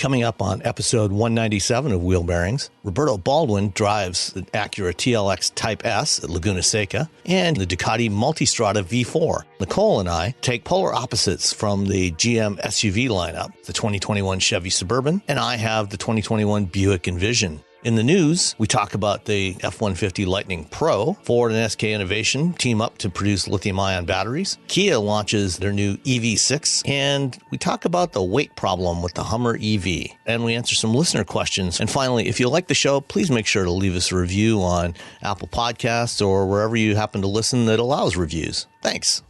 Coming up on episode 197 of Wheel Bearings, Roberto Baldwin drives the Acura TLX Type S at Laguna Seca and the Ducati Multistrada V4. Nicole and I take polar opposites from the GM SUV lineup, the 2021 Chevy Suburban, and I have the 2021 Buick Envision. In the news, we talk about the F-150 Lightning Pro. Ford and SK Innovation team up to produce lithium-ion batteries. Kia launches their new EV6. And we talk about the weight problem with the Hummer EV. And we answer some listener questions. And finally, if you like the show, please make sure to leave us a review on Apple Podcasts or wherever you happen to listen that allows reviews. Thanks.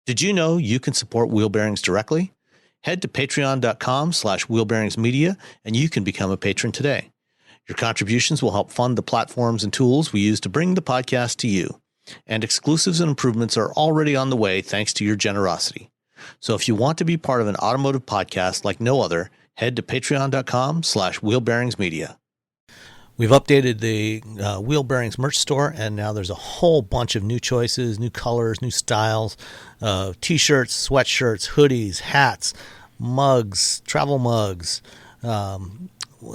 Did you know you can support Wheel Bearings directly? Head to patreon.com/wheelbearingsmedia and you can become a patron today. Your contributions will help fund the platforms and tools we use to bring the podcast to you. And exclusives and improvements are already on the way thanks to your generosity. So if you want to be part of an automotive podcast like no other, head to patreon.com/wheelbearingsmedia. We've updated the Wheel Bearings merch store, and now there's a whole bunch of new choices, new colors, new styles, t-shirts, sweatshirts, hoodies, hats, mugs, travel mugs,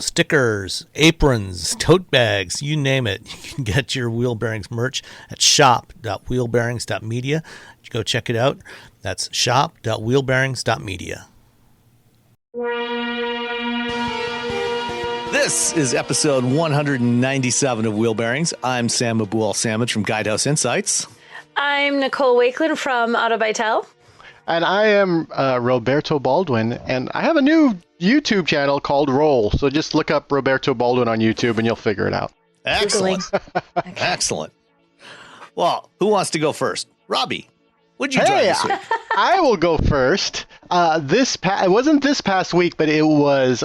stickers, aprons, tote bags, you name it. You can get your Wheel Bearings merch at shop.wheelbearings.media. Go check it out. That's shop.wheelbearings.media. This is episode 197 of Wheel Bearings. I'm Sam Abuel-Samad from Guidehouse Insights. I'm Nicole Wakeland from Auto Bytel. And I am Roberto Baldwin, and I have a new YouTube channel called Roll. So just look up Roberto Baldwin on YouTube and you'll figure it out. Excellent. Okay. Excellent. Well, who wants to go first? Robbie, what'd you drive this week? I will go first. It wasn't this past week, but it was...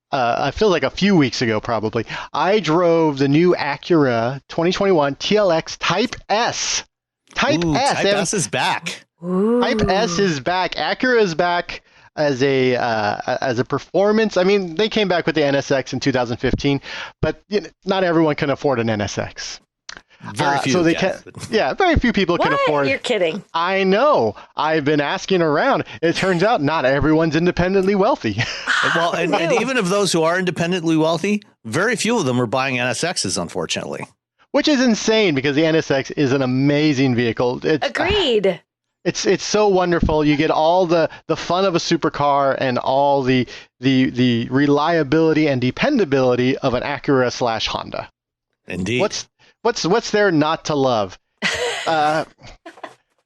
I feel like a few weeks ago, probably. I drove the new Acura 2021 TLX Type S. Type S is back. Ooh. Type S is back. Acura is back as a performance. I mean, they came back with the NSX in 2015, but not everyone can afford an NSX. Very few. Very few people can afford. You're kidding. I know. I've been asking around. It turns out not everyone's independently wealthy. Well, and even of those who are independently wealthy, very few of them are buying NSXs, unfortunately. Which is insane because the NSX is an amazing vehicle. Agreed. It's so wonderful. You get all the fun of a supercar and all the reliability and dependability of an Acura / Honda. Indeed. What's there not to love?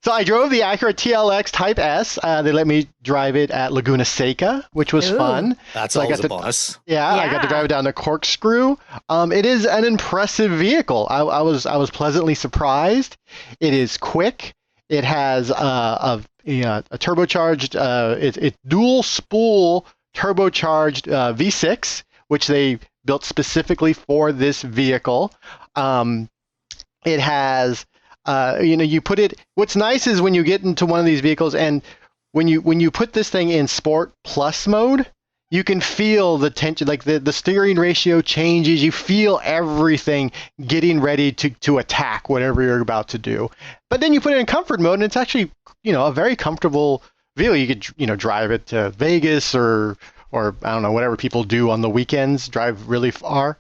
So I drove the Acura TLX Type S. They let me drive it at Laguna Seca, which was fun. That's so always a bonus. Yeah, I got to drive it down to Corkscrew. It is an impressive vehicle. I was pleasantly surprised. It is quick. It has a turbocharged, it's dual spool turbocharged V6, which they built specifically for this vehicle. It has, you put it, what's nice is when you get into one of these vehicles and when you put this thing in Sport Plus mode, you can feel the tension, like the steering ratio changes. You feel everything getting ready to attack whatever you're about to do. But then you put it in comfort mode and it's actually, a very comfortable vehicle. You could, drive it to Vegas or I don't know, whatever people do on the weekends, drive really far.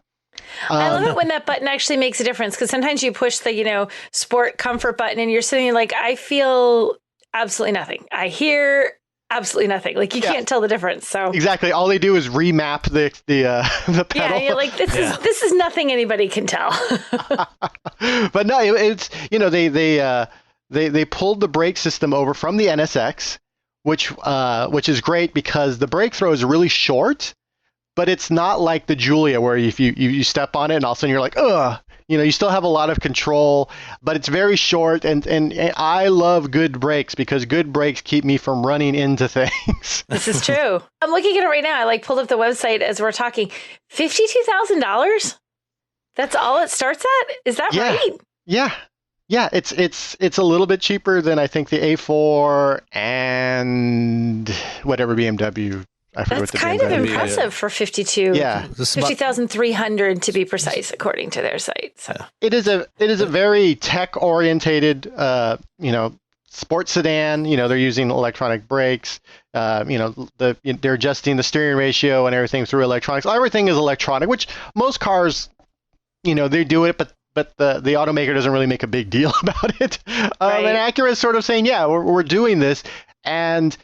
I love it when that button actually makes a difference because sometimes you push the, sport comfort button and you're sitting like, I feel absolutely nothing. I hear absolutely nothing. Like you can't tell the difference. So exactly. All they do is remap the pedal. Yeah, you're like, this is nothing anybody can tell. But no, it's, they pulled the brake system over from the NSX, which is great because the brake throw is really short. But it's not like the Giulia where if you step on it and all of a sudden you're like, ugh, you still have a lot of control, but it's very short. And I love good brakes because good brakes keep me from running into things. This is true. I'm looking at it right now. I pulled up the website as we're talking. $52,000? That's all it starts at? Is that right? Yeah. Yeah, it's a little bit cheaper than I think the A4 and whatever BMW. I forget That's what the kind of BMW impressive for 52. Yeah, 50,300 to be precise, according to their site. So it is a very tech oriented, sports sedan. They're using electronic brakes. They're adjusting the steering ratio and everything through electronics. Everything is electronic, which most cars, they do it, but the automaker doesn't really make a big deal about it. Right. And Acura is sort of saying, yeah, we're doing this. And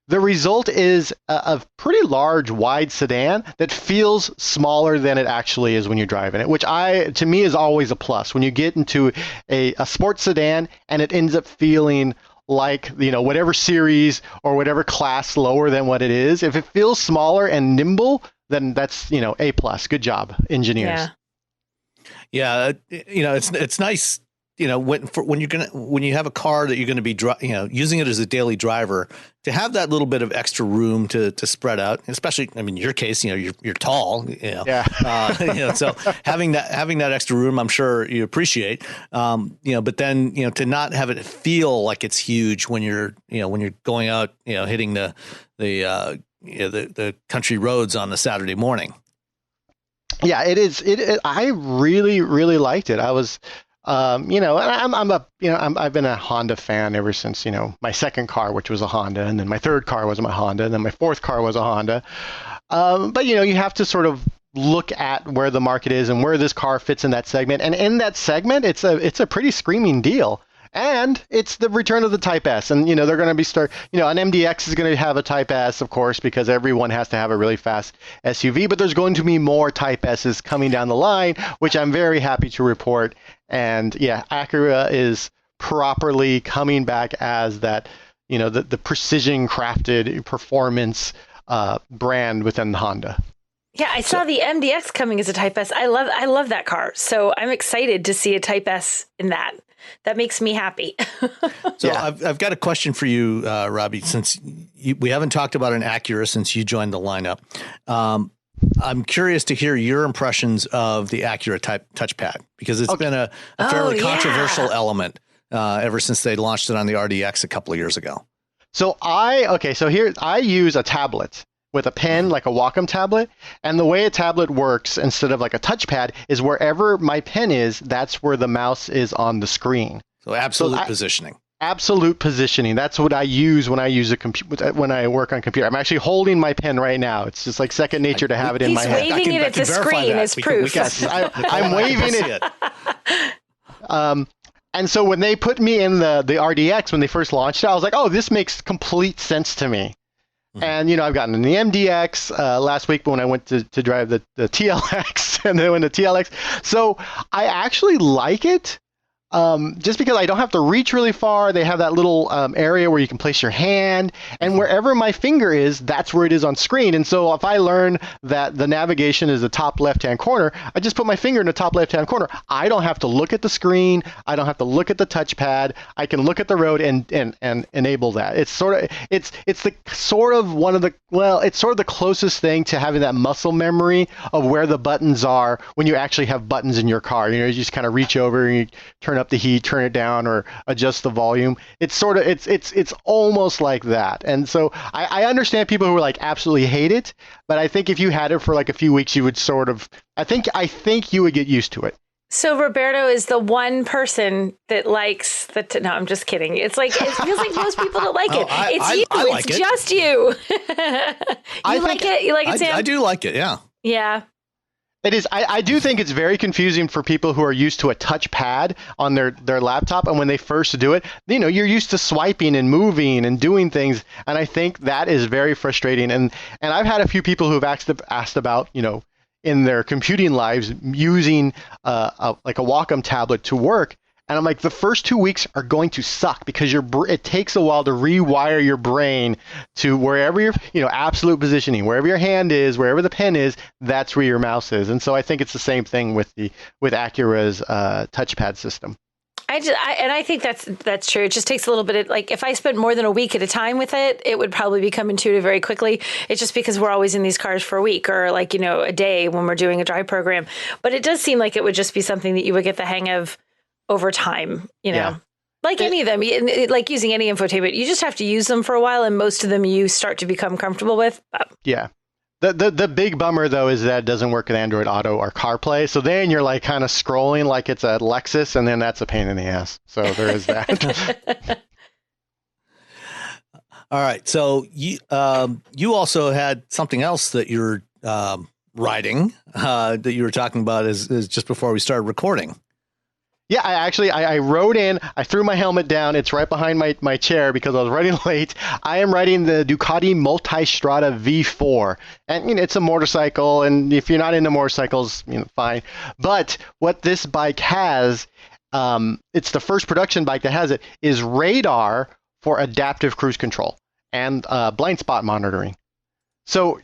the result is a pretty large, wide sedan that feels smaller than it actually is when you're driving it, which to me is always a plus. When you get into a sports sedan and it ends up feeling like, whatever series or whatever class lower than what it is, if it feels smaller and nimble, then that's, A plus. Good job, engineers. Yeah. It's nice, when you have a car that you're going to be, using it as a daily driver, to have that little bit of extra room to spread out, especially, in your case, you're tall, Yeah. So having that extra room, I'm sure you appreciate, but then, to not have it feel like it's huge when you're going out, hitting the country roads on a Saturday morning. Yeah, it is. I really, really liked it. I was, and I've been a Honda fan ever since, my second car, which was a Honda, and then my third car was my Honda, and then my fourth car was a Honda. But you have to sort of look at where the market is and where this car fits in that segment. And in that segment, it's a pretty screaming deal. And it's the return of the Type S. And, they're going to be an MDX is going to have a Type S, of course, because everyone has to have a really fast SUV. But there's going to be more Type S's coming down the line, which I'm very happy to report. And yeah, Acura is properly coming back as that, the precision crafted performance brand within Honda. Yeah, I saw the MDX coming as a Type S. I love that car. So I'm excited to see a Type S in that. That makes me happy. So yeah. I've got a question for you, Robbie, since we haven't talked about an Acura since you joined the lineup. I'm curious to hear your impressions of the Acura touchpad, because it's been a fairly controversial element ever since they launched it on the RDX a couple of years ago. So here I use a tablet with a pen, like a Wacom tablet. And the way a tablet works, instead of like a touchpad, is wherever my pen is, that's where the mouse is on the screen. So absolute positioning. Absolute positioning. That's what I use when I use when I work on computer. I'm actually holding my pen right now. It's just like second nature to have it in my hand. He's waving it at the screen as proof. Yes, I'm waving it. And so when they put me in the RDX, when they first launched it, I was like, oh, this makes complete sense to me. And, I've gotten in the MDX last week when I went to drive the TLX, and then went to TLX. So I actually like it. Just because I don't have to reach really far. They have that little area where you can place your hand, and wherever my finger is, that's where it is on screen. And so if I learn that the navigation is the top left-hand corner, I just put my finger in the top left-hand corner. I don't have to look at the screen. I don't have to look at the touchpad. I can look at the road and enable that. It's sort of the closest thing to having that muscle memory of where the buttons are when you actually have buttons in your car. You just kind of reach over and you turn up the heat, turn it down, or adjust the volume. It's almost like that. And so I understand people who like absolutely hate it, but I think if you had it for like a few weeks, you would I think you would get used to it. So Roberto is the one person that likes no, I'm just kidding. It feels like most people don't like it. It's just you. You like it, Sam? I do like it. Yeah. Yeah. It is. I do think it's very confusing for people who are used to a touchpad on their laptop, and when they first do it, you're used to swiping and moving and doing things, and I think that is very frustrating. And I've had a few people who have asked about, in their computing lives using like a Wacom tablet to work. And I'm like, the first 2 weeks are going to suck because it takes a while to rewire your brain to wherever your absolute positioning, wherever your hand is, wherever the pen is, that's where your mouse is. And so I think it's the same thing with Acura's touchpad system. I think that's true. It just takes a little bit of, if I spent more than a week at a time with it, it would probably become intuitive very quickly. It's just because we're always in these cars for a week or a day when we're doing a drive program. But it does seem like it would just be something that you would get the hang of over time, Yeah. Any of them, like using any infotainment, you just have to use them for a while, and most of them you start to become comfortable with. Yeah. The big bummer, though, is that it doesn't work with Android Auto or CarPlay. So then you're kind of scrolling like it's a Lexus, and then that's a pain in the ass. So there is that. All right. So you also had something else that you're riding that you were talking about is just before we started recording. Yeah, I rode in. I threw my helmet down. It's right behind my chair because I was running late. I am riding the Ducati Multistrada V4, and it's a motorcycle. And if you're not into motorcycles, fine. But what this bike has, it's the first production bike that has it, is radar for adaptive cruise control and blind spot monitoring. So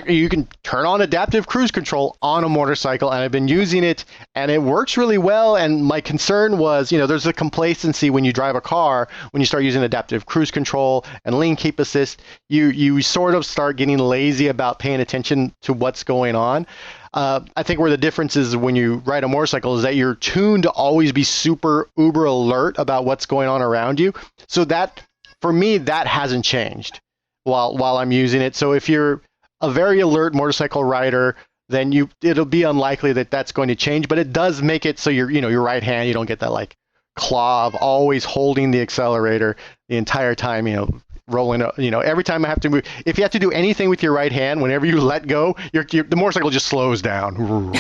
you can turn on adaptive cruise control on a motorcycle, and I've been using it, and it works really well. And my concern was, there's a complacency when you drive a car, when you start using adaptive cruise control and lane keep assist, you sort of start getting lazy about paying attention to what's going on. I think where the difference is when you ride a motorcycle is that you're tuned to always be super uber alert about what's going on around you. So that, for me, that hasn't changed while I'm using it. So if you're a very alert motorcycle rider, then it'll be unlikely that that's going to change, but it does make it so your right hand, you don't get that like claw of always holding the accelerator the entire time, rolling, every time I have to move. If you have to do anything with your right hand, whenever you let go, the motorcycle just slows down.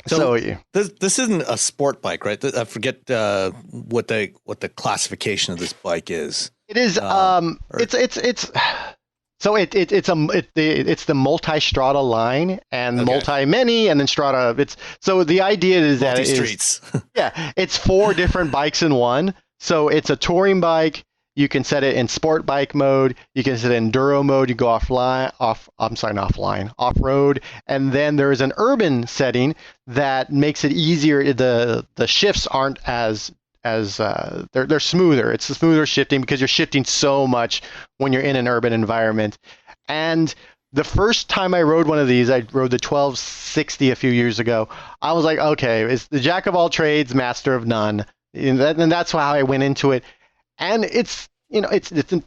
So this isn't a sport bike, right? I forget what the classification of this bike is. It is. It's the Multistrada line and Multi-Mini and then Strada. So the idea is that Multi-streets. It's 4 different bikes in one. So it's a touring bike. You can set it in sport bike mode. You can set it in enduro mode. You go off-road. And then there is an urban setting that makes it easier. The shifts aren't as they're smoother. It's a smoother shifting because you're shifting so much when you're in an urban environment. And the first time I rode one of these, I rode the 1260 a few years ago. I was like, okay, it's the jack of all trades, master of none. And that's how I went into it. And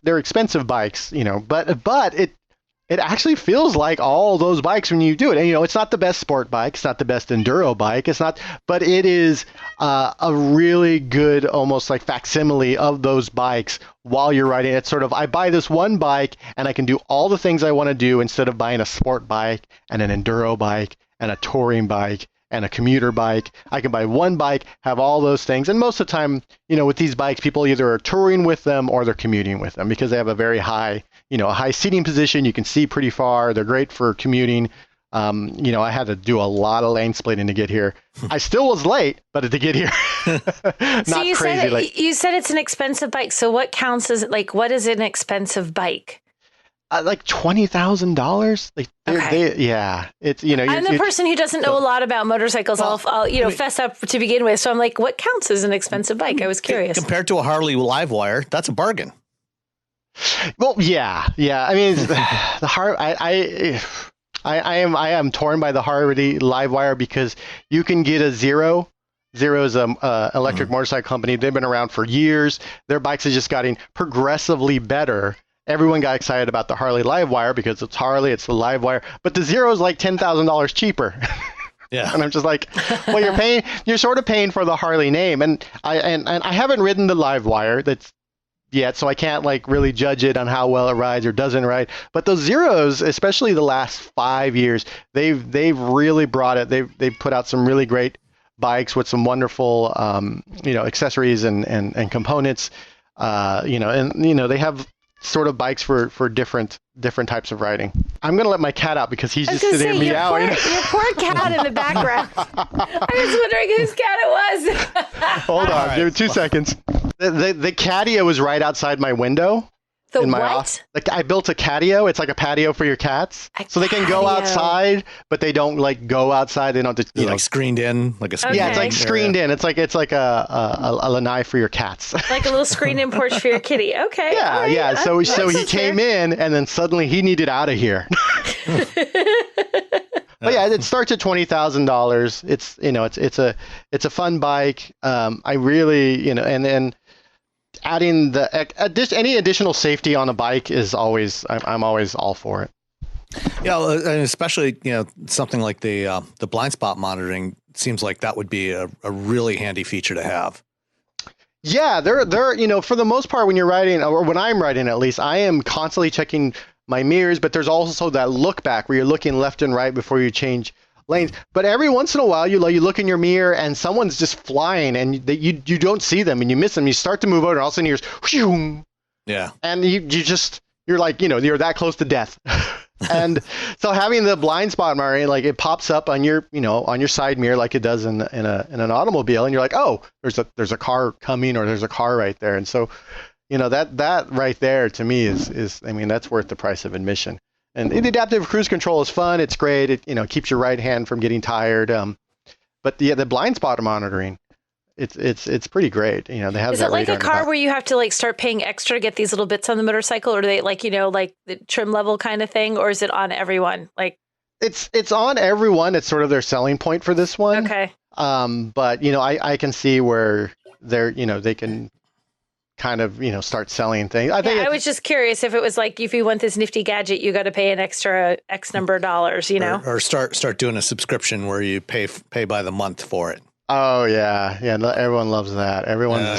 they're expensive bikes, but it actually feels like all those bikes when you do it. And, it's not the best sport bike. It's not the best enduro bike. It's not, but it is a really good, almost like facsimile of those bikes while you're riding. It's sort of, I buy this one bike and I can do all the things I want to do instead of buying a sport bike and an enduro bike and a touring bike and a commuter bike. I can buy one bike, have all those things. And most of the time, with these bikes, people either are touring with them or they're commuting with them because they have a very high, a high seating position. You can see pretty far. They're great for commuting. I had to do a lot of lane splitting to get here. I still was late, but to get here, so you said it's an expensive bike. So what counts as what is an expensive bike? Like $20,000. It's I'm the person who doesn't know a lot about motorcycles. I'll fess up to begin with. So I'm like, what counts as an expensive bike? I was curious. Compared to a Harley Livewire, that's a bargain. Well, yeah. I mean, I am torn by the Harley Livewire because you can get a Zero. Zero is an electric motorcycle company. They've been around for years. Their bikes are just getting progressively better. Everyone got excited about the Harley Livewire because it's Harley, it's the Livewire, but the Zero is like $10,000 cheaper. Yeah, and I'm just like, well, you're sort of paying for the Harley name, and I haven't ridden the Livewire yet, so I can't really judge it on how well it rides or doesn't ride. But those Zeros, especially the last 5 years, they've really brought it. They've put out some really great bikes with some wonderful accessories and components. They have sort of bikes for different different types of riding. I'm going to let my cat out because he's just sitting there meowing. Your poor cat in the background. I was wondering whose cat it was. Hold on. Give me 2 seconds. The catio was right outside my window. The in my what? office. I built a catio. It's like a patio for your cats. So they can go outside, but they don't go outside. They don't have to, screened in, like a screened Yeah, it's like screened in. It's like a lanai for your cats. Like a little screened-in porch for your kitty. Okay. Yeah, right. yeah. So he came in, and then suddenly he needed out of here. But yeah, it starts at $20,000. It's a fun bike. I really and adding any additional safety on a bike is always I'm always all for it. Yeah, and especially something like the blind spot monitoring seems like that would be a really handy feature to have. Yeah, they're for the most part when you're riding, or when I'm riding at least, I am constantly checking my mirrors, but there's also that look back where you're looking left and right before you change lanes. But every once in a while, you look in your mirror and someone's just flying, and you don't see them, and you miss them. You start to move over, and all of a sudden you hear, whoosh, Yeah. and you're like, you're that close to death. And so having the blind spot mirror, like it pops up on your side mirror like it does in an automobile, and you're like, oh, there's a car coming, or there's a car right there. And so, that right there to me is I mean, that's worth the price of admission. And the adaptive cruise control is fun. It's great. It keeps your right hand from getting tired. But the blind spot monitoring, it's pretty great. They have. Is it like a car where you have to like start paying extra to get these little bits on the motorcycle, or do they like the trim level kind of thing, or is it on everyone? Like it's on everyone. It's sort of their selling point for this one. Okay. But I can see where they can kind of start selling things. I was just curious if it was like, if you want this nifty gadget, you got to pay an extra X number of dollars. Or start doing a subscription where you pay by the month for it. Oh yeah. Everyone loves that. Everyone.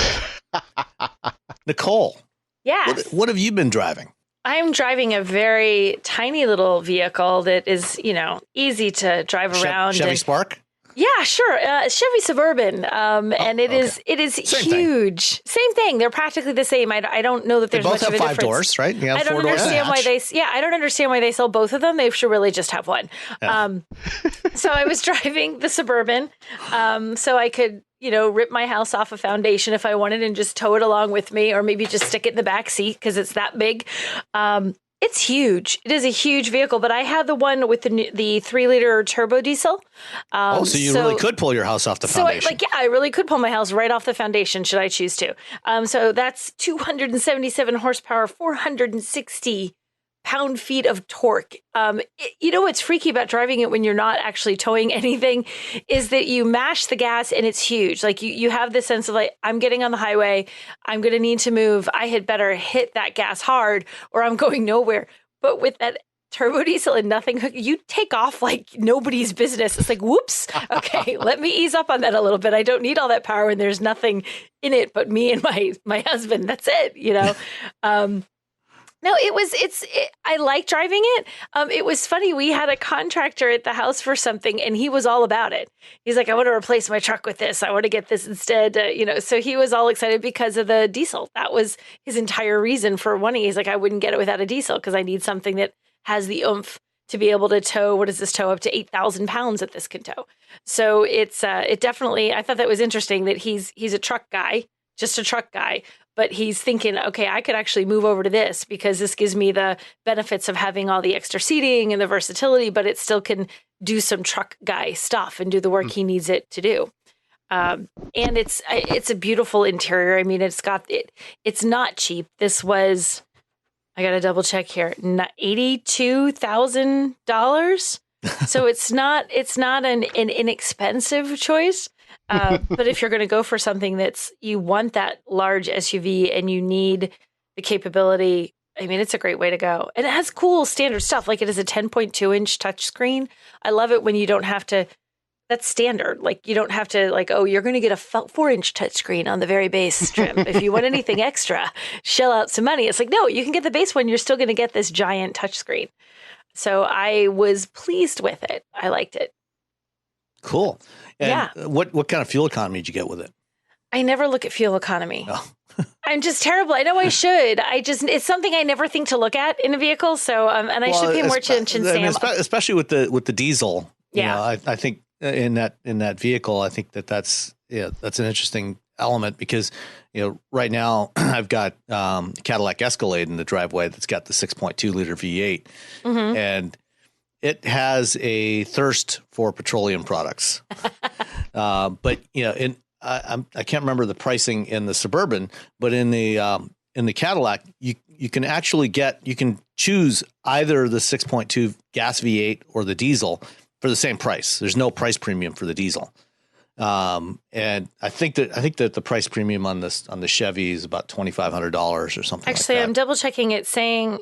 Nicole. Yeah. What have you been driving? I'm driving a very tiny little vehicle that is, easy to drive around. Chevy Spark? Yeah, sure. Chevy Suburban. And it is Same huge. Thing. Same thing. They're practically the same. I don't know that there's much of a difference. They both have 5 doors, right? I don't understand why I don't understand why they sell both of them. They should really just have one. Yeah. So I was driving the Suburban, so I could, rip my house off a foundation if I wanted and just tow it along with me, or maybe just stick it in the back seat because it's that big. It's huge. It is a huge vehicle, but I had the one with the 3-liter turbo diesel. So you really could pull your house off the foundation. I really could pull my house right off the foundation should I choose to. So that's 277 horsepower, 460 pound-feet of torque. What's freaky about driving it when you're not actually towing anything is that you mash the gas and it's huge. Like you have this sense of like, I'm getting on the highway, I'm going to need to move. I had better hit that gas hard or I'm going nowhere. But with that turbo diesel and nothing, you take off like nobody's business. It's like, whoops. Okay, let me ease up on that a little bit. I don't need all that power and there's nothing in it but me and my husband. That's it, No, I like driving it. It was funny. We had a contractor at the house for something and he was all about it. He's like, I want to replace my truck with this. I want to get this instead. So he was all excited because of the diesel. That was his entire reason for wanting. He's like, I wouldn't get it without a diesel because I need something that has the oomph to be able to tow. What does this tow? Up to 8,000 pounds that this can tow. So it definitely, I thought that was interesting that he's a truck guy, just a truck guy. But he's thinking, okay, I could actually move over to this because this gives me the benefits of having all the extra seating and the versatility, but it still can do some truck guy stuff and do the work he needs it to do. And it's a beautiful interior. I mean, it's not cheap. This was, I got to double check here, $82,000. So it's not an inexpensive choice. But if you're going to go for something you want that large SUV and you need the capability, I mean, it's a great way to go. And it has cool standard stuff. Like it is a 10.2-inch touchscreen. I love it when you don't have to, that's standard. Like you don't have to you're going to get a 4-inch touchscreen on the very base trim. If you want anything extra, shell out some money. It's like, no, you can get the base one. You're still going to get this giant touchscreen. So I was pleased with it. I liked it. Cool. And yeah. What kind of fuel economy did you get with it? I never look at fuel economy. Oh. I'm just terrible. I know I should. It's something I never think to look at in a vehicle. So, and I should pay more attention. Especially with the diesel. Yeah. I think in that vehicle, I think that's an interesting element because, right now I've got Cadillac Escalade in the driveway that's got the 6.2 liter V8 and it has a thirst for petroleum products. But I can't remember the pricing in the Suburban, but in the Cadillac, you can choose either the 6.2 gas V8 or the diesel for the same price. There's no price premium for the diesel. And I think that the price premium on the Chevy is about $2,500 or something. Actually, like that. I'm double checking. It's saying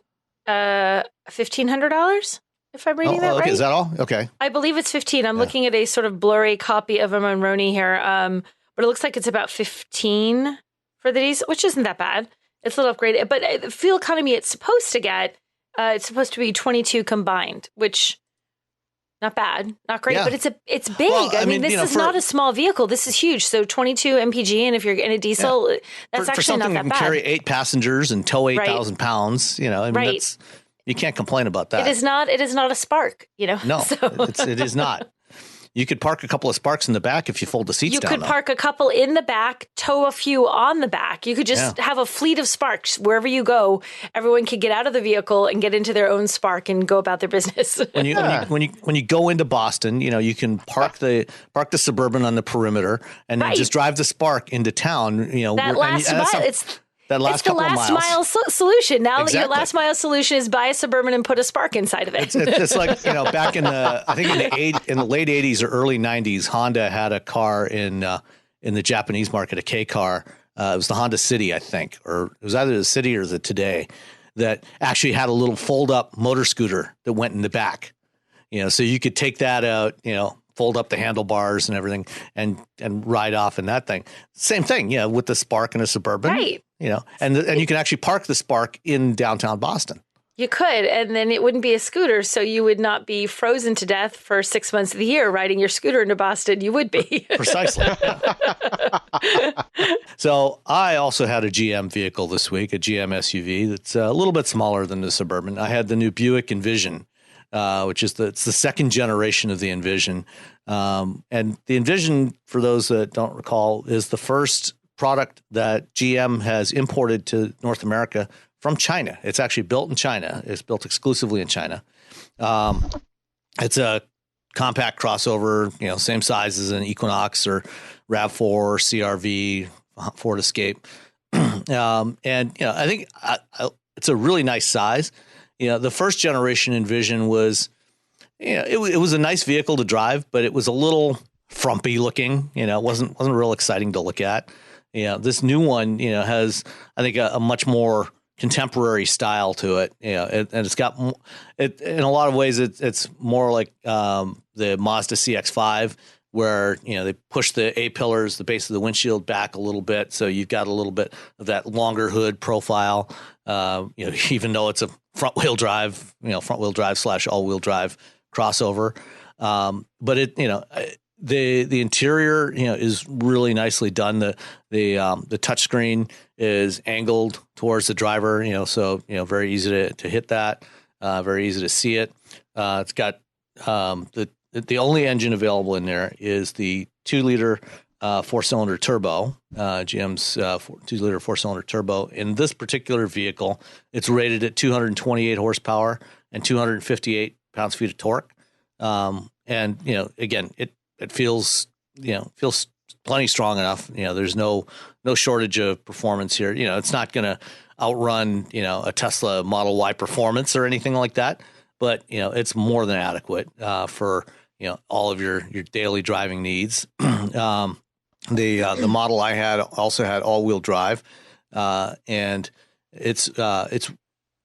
$1,500. If I'm reading that right. Is that all? Okay. I believe it's 15. I'm looking at a sort of blurry copy of a Monroney here. But it looks like it's about 15 for the diesel, which isn't that bad. It's a little upgraded, but the fuel economy it's supposed to get, it's supposed to be 22 combined, which not bad, not great, but it's big. Well, I mean, this is not a small vehicle. This is huge. So 22 mpg, and if you're in a diesel, that's actually not that bad. For something that can carry 8 passengers and tow 8,000 pounds, I mean, that's, you can't complain about that. It is not a Spark, No, so. it is not. You could park a couple of Sparks in the back if you fold the seats down. You could park a couple in the back, tow a few on the back. You could just have a fleet of Sparks wherever you go. Everyone could get out of the vehicle and get into their own Spark and go about their business. When you go into Boston, you can park the Suburban on the perimeter and then just drive the Spark into town. That last mile, it's the last mile solution. Now your last mile solution is buy a Suburban and put a Spark inside of it. It's like, back in the late 80s or early 90s, Honda had a car in the Japanese market, a K car. It was the Honda City, I think, or it was either the City or the Today, that actually had a little fold up motor scooter that went in the back. So you could take that out, fold up the handlebars and everything and ride off in that thing. Same thing, with the Spark and a Suburban. Right. And you can actually park the Spark in downtown Boston. You could, and then it wouldn't be a scooter, so you would not be frozen to death for 6 months of the year riding your scooter into Boston. You would be. Precisely. Yeah. So I also had a GM vehicle this week, a GM SUV that's a little bit smaller than the Suburban. I had the new Buick Envision, which is it's the second generation of the Envision. And the Envision, for those that don't recall, is the first product that GM has imported to North America from China. It's actually built in China. It's built exclusively in China. It's a compact crossover, same size as an Equinox or RAV4 or CRV, Ford Escape. And I think it's a really nice size. The first generation Envision was, it was a nice vehicle to drive, but it was a little frumpy looking. It wasn't real exciting to look at. This new one, has, I think, a much more contemporary style to it. And it's got it in a lot of ways. It's more like the Mazda CX-5, where they push the A-pillars, the base of the windshield, back a little bit, so you've got a little bit of that longer hood profile. Even though it's a front-wheel drive, / all-wheel drive crossover, but it the interior is really nicely done. The touchscreen is angled towards the driver, so very easy to hit that, very easy to see it. It's got the only engine available in there is the 2-liter 4-cylinder turbo, GM's 2-liter 4-cylinder turbo. In this particular vehicle, it's rated at 228 horsepower and 258 pounds-feet of torque. And again, it feels plenty strong enough. There's no shortage of performance here. It's not going to outrun a Tesla Model Y performance or anything like that, but it's more than adequate for all of your daily driving needs. The model I had also had all-wheel drive, and its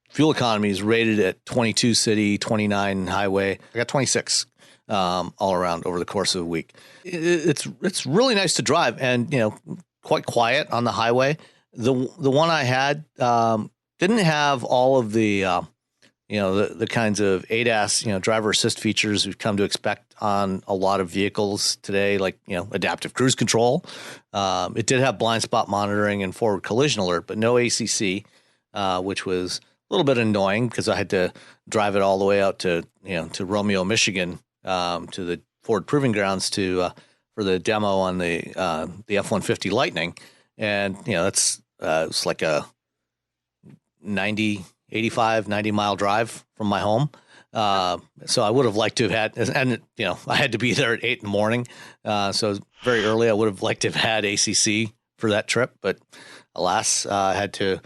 fuel economy is rated at 22 city, 29 highway. I got 26 all around over the course of a week. It's really nice to drive, and quite quiet on the highway. The one I had didn't have all of the the kinds of ADAS, driver assist features we've come to expect on a lot of vehicles today, like, adaptive cruise control. It did have blind spot monitoring and forward collision alert, but no ACC, which was a little bit annoying because I had to drive it all the way out to Romeo, Michigan, to the Ford Proving Grounds for the demo on the F-150 Lightning. And, it's like a 90 mile drive from my home. So I would have liked to have had, and I had to be there at 8 in the morning. So very early, I would have liked to have had ACC for that trip, but alas, I had to,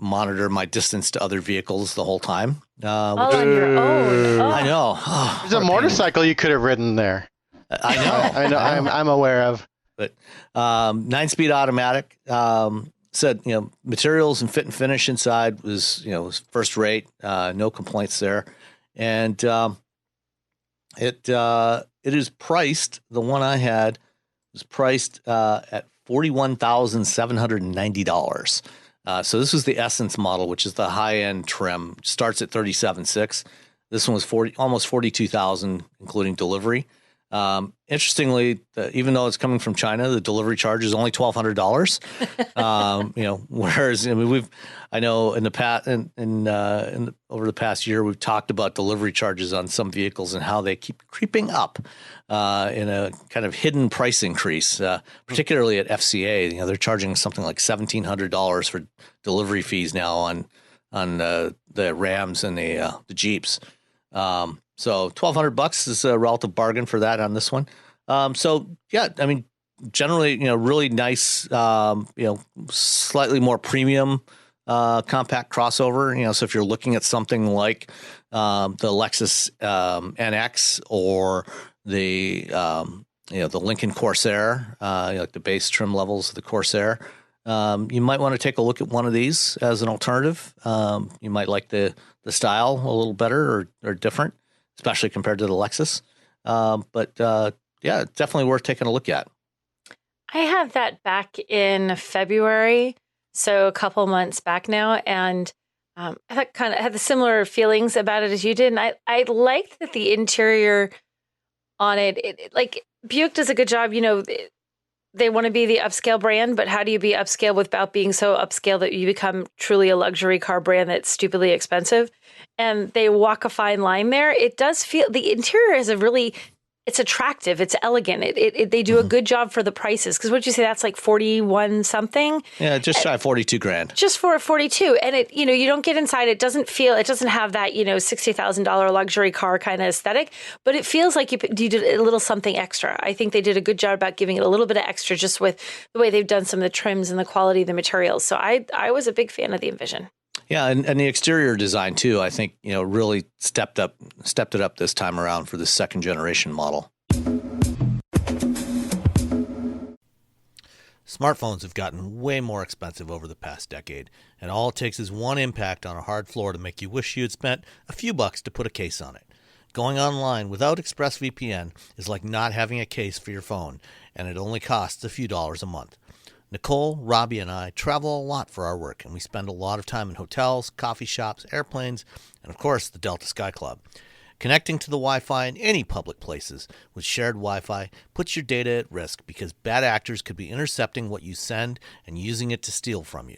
monitor my distance to other vehicles the whole time. All on your own. Oh. I know. There's a motorcycle you could have ridden there. I know. I'm aware of. But 9-speed automatic. Said materials and fit and finish inside was first rate. No complaints there, and it is priced. The one I had was priced at $41,790. So this was the Essence model, which is the high-end trim. Starts at $37,600. This one was almost $42,000, including delivery. Interestingly, even though it's coming from China, the delivery charge is only $1,200. Whereas I know in the past, over the past year, we've talked about delivery charges on some vehicles and how they keep creeping up in a kind of hidden price increase, particularly at FCA. They're charging something like $1,700 for delivery fees now on the Rams and the Jeeps. So $1,200 is a relative bargain for that on this one. Generally, really nice, slightly more premium compact crossover. So if you're looking at something like the Lexus NX or the Lincoln Corsair, like the base trim levels of the Corsair, you might want to take a look at one of these as an alternative. You might like the style a little better or different, especially compared to the Lexus. Definitely worth taking a look at. I had that back in February, so a couple months back now, and I had the similar feelings about it as you did. And I liked that the interior on it, like Buick does a good job. They want to be the upscale brand, but how do you be upscale without being so upscale that you become truly a luxury car brand that's stupidly expensive? And they walk a fine line there. It does feel the interior is it's attractive. It's elegant. They do a good job for the prices. Because what'd you say? That's like 41 something. Yeah, just shy of $42,000. Just for 42, and you don't get inside. It doesn't have that $60,000 luxury car kind of aesthetic, but it feels like you did a little something extra. I think they did a good job about giving it a little bit of extra, just with the way they've done some of the trims and the quality of the materials. So I was a big fan of the Envision. Yeah, and the exterior design too, I think, really stepped it up this time around for the second generation model. Smartphones have gotten way more expensive over the past decade, and all it takes is one impact on a hard floor to make you wish you had spent a few bucks to put a case on it. Going online without ExpressVPN is like not having a case for your phone, and it only costs a few dollars a month. Nicole, Robbie, and I travel a lot for our work, and we spend a lot of time in hotels, coffee shops, airplanes, and of course the Delta Sky Club. Connecting to the Wi-Fi in any public places with shared Wi-Fi puts your data at risk because bad actors could be intercepting what you send and using it to steal from you.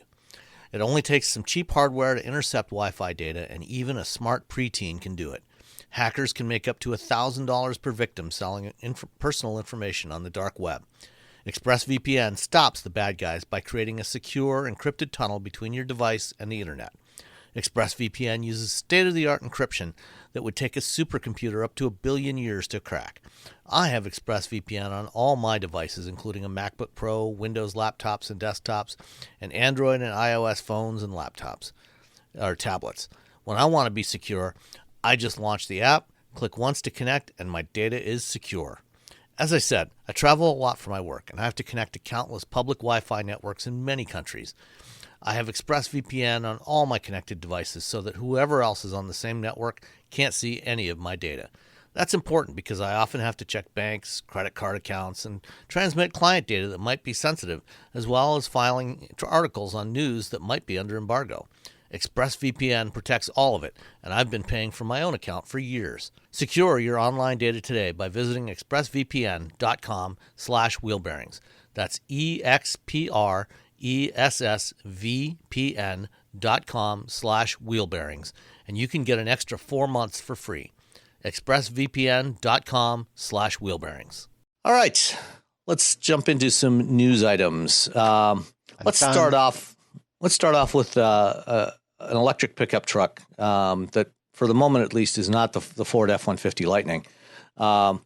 It only takes some cheap hardware to intercept Wi-Fi data, and even a smart preteen can do it. Hackers can make up to $1,000 per victim selling personal information on the dark web. ExpressVPN stops the bad guys by creating a secure, encrypted tunnel between your device and the internet. ExpressVPN uses state-of-the-art encryption that would take a supercomputer up to 1 billion years to crack. I have ExpressVPN on all my devices, including a MacBook Pro, Windows laptops and desktops, and Android and iOS phones and laptops, or tablets. When I want to be secure, I just launch the app, click once to connect, and my data is secure. As I said, I travel a lot for my work, and I have to connect to countless public Wi-Fi networks in many countries. I have ExpressVPN on all my connected devices so that whoever else is on the same network can't see any of my data. That's important because I often have to check banks, credit card accounts, and transmit client data that might be sensitive, as well as filing articles on news that might be under embargo. ExpressVPN protects all of it, and I've been paying for my own account for years. Secure your online data today by visiting expressvpn.com/wheelbearings. That's expressvpn.com/wheelbearings, and you can get an extra 4 months for free. expressvpn.com/wheelbearings. All right, let's jump into some news items. Let's start off with an electric pickup truck that, for the moment at least, is not the Ford F-150 Lightning. The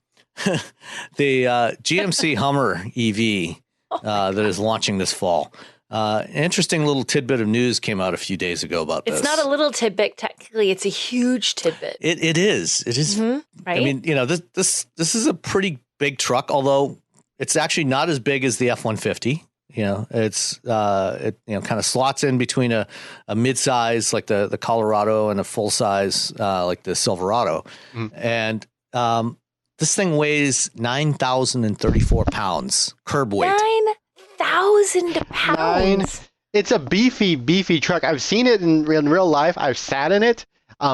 GMC Hummer EV that is launching this fall. Interesting little tidbit of news came out a few days ago about this. It's not a little tidbit. Technically, it's a huge tidbit. It is. It is. Mm-hmm, right? I mean, this is a pretty big truck, although it's actually not as big as the F-150. It's kind of slots in between a mid-size like the Colorado and a full-size like the Silverado. And this thing weighs 9,034 pounds curb weight. 9,000 pounds. It's a beefy truck. I've seen it in real life. I've sat in it.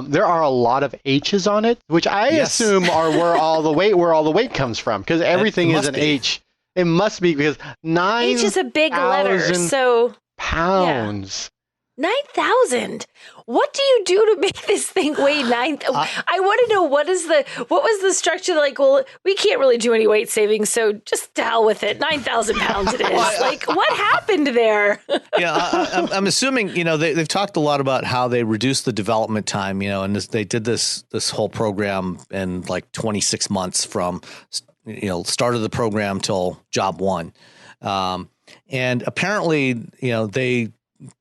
There are a lot of H's on it, which I assume are where all the weight comes from, because everything is an H. It must be, because 9,000 H is a big letter, so pounds. 9,000. What do you do to make this thing weigh 9,000? I want to know what was the structure like? Well, we can't really do any weight savings, so just to hell with it. 9,000 pounds it is. Like, what happened there? I'm assuming, they've talked a lot about how they reduced the development time, and they did this whole program in like 26 months from, start of the program till job one. And apparently, they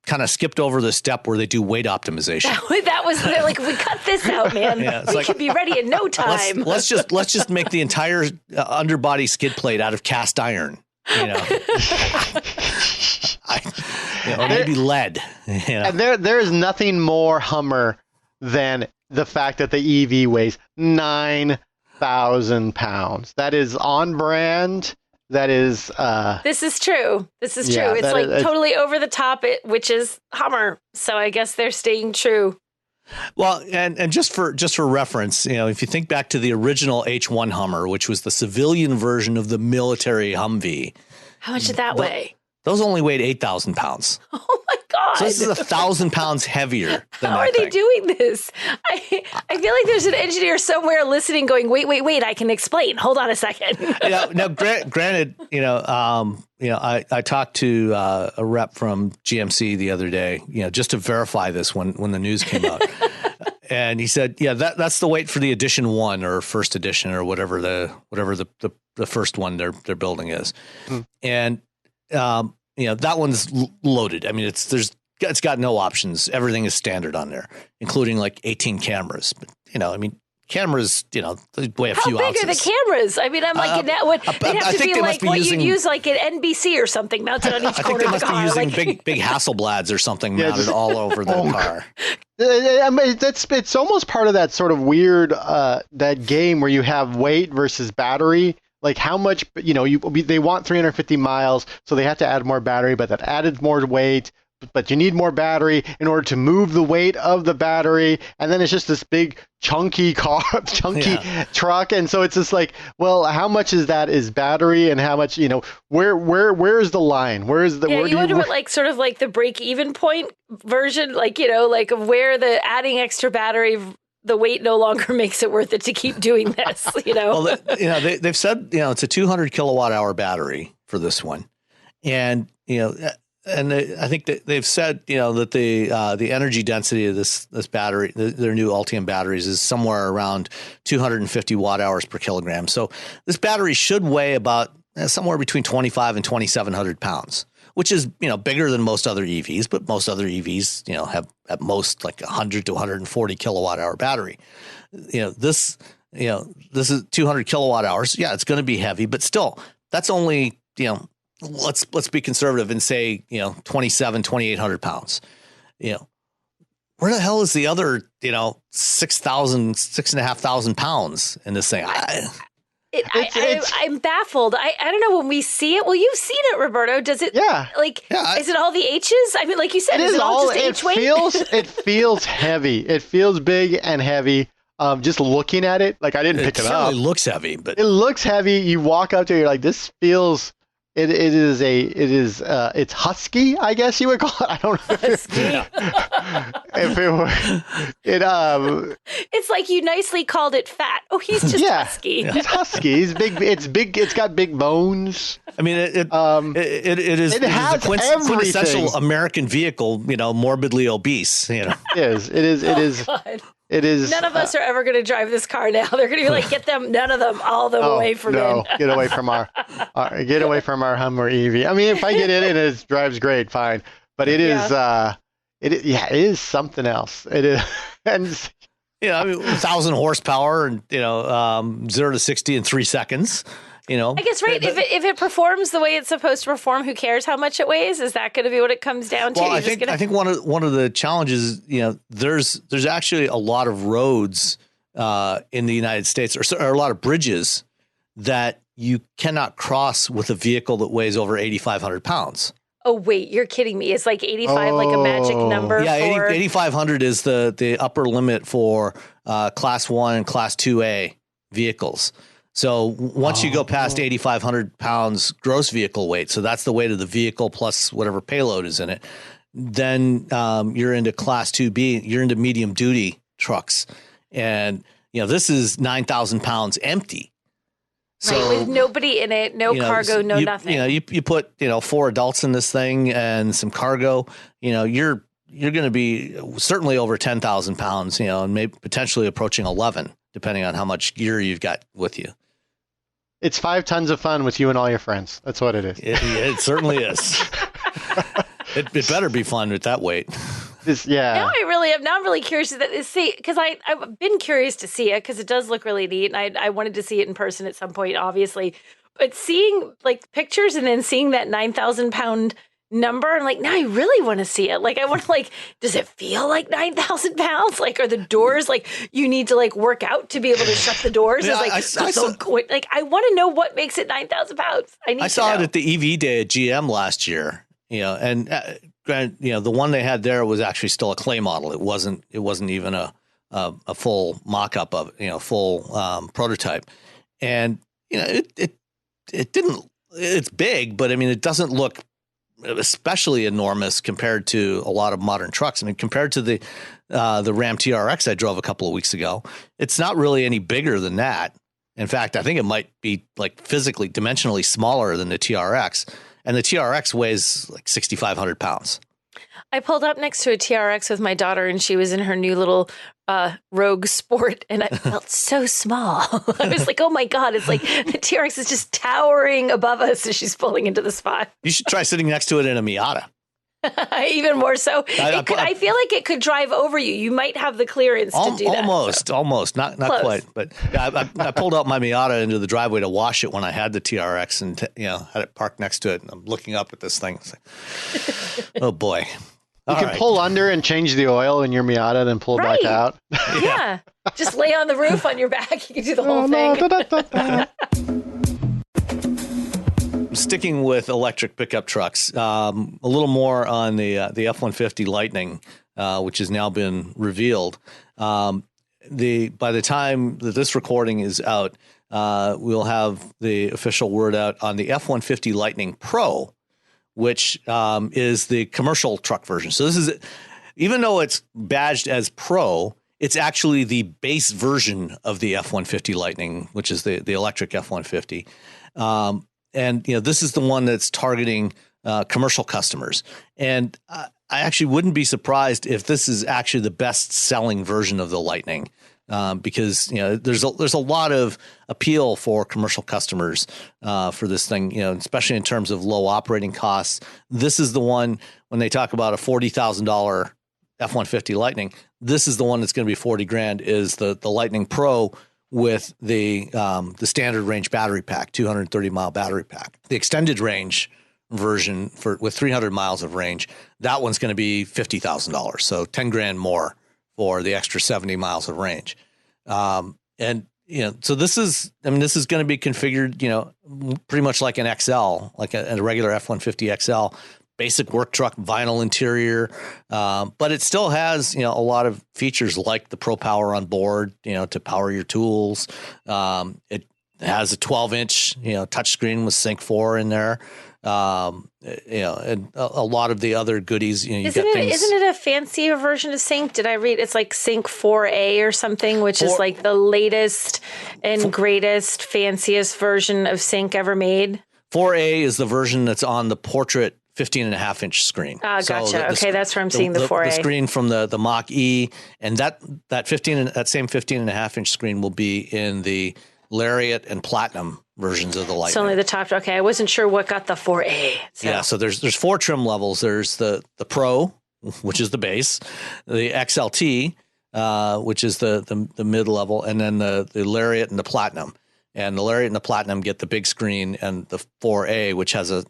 kind of skipped over the step where they do weight optimization. That was like, we cut this out, man. We could be ready in no time. Let's just make the entire underbody skid plate out of cast iron. Or maybe lead. And there is nothing more Hummer than the fact that the EV weighs 9,000 pounds. That is on brand. That is. This is true. It's like totally over the top, which is Hummer. So I guess they're staying true. Well, and just for reference, if you think back to the original H1 Hummer, which was the civilian version of the military Humvee. How much did that weigh? Those only weighed 8,000 pounds. Oh my God. So this is 1,000 pounds heavier than How are they doing this? I feel like there's an engineer somewhere listening going, wait, I can explain. Hold on a second. Now, granted, I talked to a rep from GMC the other day, just to verify this when the news came out. And he said, that's the weight for the edition 1 or first edition or whatever the first one they're building is. And that one's loaded. I mean, it's got no options. Everything is standard on there, including like 18 cameras. But cameras, they weigh a few ounces. How big are the cameras? I mean, I'm like, they'd have to be like what you'd use like an NBC or something mounted on each corner of the car. I think they must be using big Hasselblads or something mounted all over the car. I mean, it's almost part of that sort of weird that game where you have weight versus battery. Like how much, they want 350 miles, so they have to add more battery, but that added more weight, but you need more battery in order to move the weight of the battery. And then it's just this big chunky truck. And so it's just like, well, how much is battery and how much, where is the line? Where is the, where you wonder what like sort of like the break even point version, like, like of where the adding extra battery, the weight no longer makes it worth it to keep doing this, Well, they've said, it's a 200 kilowatt hour battery for this one. And, I think that they've said, that the energy density of this battery, their new Ultium batteries is somewhere around 250 watt hours per kilogram. So this battery should weigh about somewhere between 2,500 and 2,700 pounds, which is, bigger than most other EVs, but most other EVs, have at most like 100 to 140 kilowatt hour battery. This is 200 kilowatt hours. Yeah, it's going to be heavy, but still, that's only, let's be conservative and say, 2,800 pounds. Where the hell is the other, 6,500 pounds in this thing? I'm baffled. I don't know when we see it. Well, you've seen it, Roberto. Does it? Yeah. Is it all the H's? I mean, like you said, is it all just H weight? It feels heavy. It feels big and heavy. Just looking at it, like I didn't pick it up. It looks heavy, but it looks heavy. You walk up to it, you're like, this feels. It's husky, I guess you would call it. I don't know. Husky. If it were, it's like you nicely called it fat. Oh, he's just husky. He's husky. He's big. It's big. It's got big bones. I mean, it is a quintessential American vehicle. Morbidly obese. It is. It is. None of us are ever going to drive this car now. They're going to be like, none of them, all of them away from it. Get away from our Hummer EV. I mean, if I get in it, it drives great, fine. But it is, it is something else. It is, and 1,000 horsepower and 0 to 60 in 3 seconds. I guess if it performs the way it's supposed to perform, who cares how much it weighs? Is that going to be what it comes down to? Well, I think one of the challenges, there's actually a lot of roads in the United States or a lot of bridges that you cannot cross with a vehicle that weighs over 8,500 pounds. Oh, wait, you're kidding me. It's like 85, like a magic number. Yeah, for... 8,500 is the upper limit for Class 1 and Class 2A vehicles. So once you go past 8,500 pounds gross vehicle weight, so that's the weight of the vehicle plus whatever payload is in it, then you're into Class 2B, you're into medium duty trucks. And, this is 9,000 pounds empty. So, right, with nobody in it, no cargo, nothing. You put, 4 adults in this thing and some cargo, you're going to be certainly over 10,000 pounds, and maybe potentially approaching 11, depending on how much gear you've got with you. It's 5 tons of fun with you and all your friends. That's what it is. It certainly is. It better be fun with that weight. Now I really am. Now I'm really curious to see, because I've been curious to see it because it does look really neat, and I wanted to see it in person at some point, obviously. But seeing like pictures and then seeing that 9,000 pound number, I'm like, now I really want to see it. Like, I want to does it feel like 9,000 pounds? Like, are the doors you need to work out to be able to shut the doors? Yeah, I want to know what makes it 9,000 pounds. I saw it at the EV day at GM last year. And the one they had there was actually still a clay model. It wasn't even a full mock-up of full prototype. And it didn't. It's big, but I mean, it doesn't look especially enormous compared to a lot of modern trucks. I mean, compared to the Ram TRX I drove a couple of weeks ago, it's not really any bigger than that. In fact, I think it might be physically, dimensionally smaller than the TRX. And the TRX weighs 6,500 pounds. I pulled up next to a TRX with my daughter, and she was in her new little Rogue Sport, and I felt so small. I was like, oh my God, it's like the TRX is just towering above us as she's pulling into the spot. You should try sitting next to it in a Miata. Even more so. I feel like it could drive over you. You might have the clearance to do that. Almost. Not quite. But I pulled out my Miata into the driveway to wash it when I had the TRX and had it parked next to it. And I'm looking up at this thing. It's like, oh boy. You can pull under and change the oil in your Miata, then pull it back out. Yeah. Just lay on the roof on your back. You can do the whole thing. Sticking with electric pickup trucks, a little more on the F-150 Lightning, which has now been revealed. By the time that this recording is out, we'll have the official word out on the F-150 Lightning Pro, which is the commercial truck version. So this is, even though it's badged as Pro, it's actually the base version of the F-150 Lightning, which is the electric F-150. And, this is the one that's targeting commercial customers. And I actually wouldn't be surprised if this is actually the best selling version of the Lightning, because, there's a lot of appeal for commercial customers for this thing, especially in terms of low operating costs. This is the one when they talk about a $40,000 F-150 Lightning. This is the one that's going to be $40,000 is the Lightning Pro with the standard range battery pack, 230 mile battery pack. The extended range version with 300 miles of range, that one's going to be $50,000. So $10,000 more for the extra 70 miles of range. So this is going to be configured, pretty much like an XL, like a regular F-150 XL. Basic work truck, vinyl interior, but it still has, a lot of features like the Pro Power on board, to power your tools. It has a 12-inch, touchscreen with Sync 4 in there. And a lot of the other goodies. Isn't it a fancier version of Sync? Did I read it's like Sync 4A or something, which is like the latest and greatest, fanciest version of Sync ever made? 4A is the version that's on the Portrait 15.5-inch screen. Gotcha. Okay, that's where I'm seeing the 4A. The screen from the Mach E, and that same 15.5-inch screen will be in the Lariat and Platinum versions of the Lightning. It's only the top. Okay, I wasn't sure what got the 4A. So. Yeah, so there's 4 trim levels. There's the Pro, which is the base, the XLT, which is the mid level, and then the Lariat and the Platinum. And the Lariat and the Platinum get the big screen, and the 4A, which has a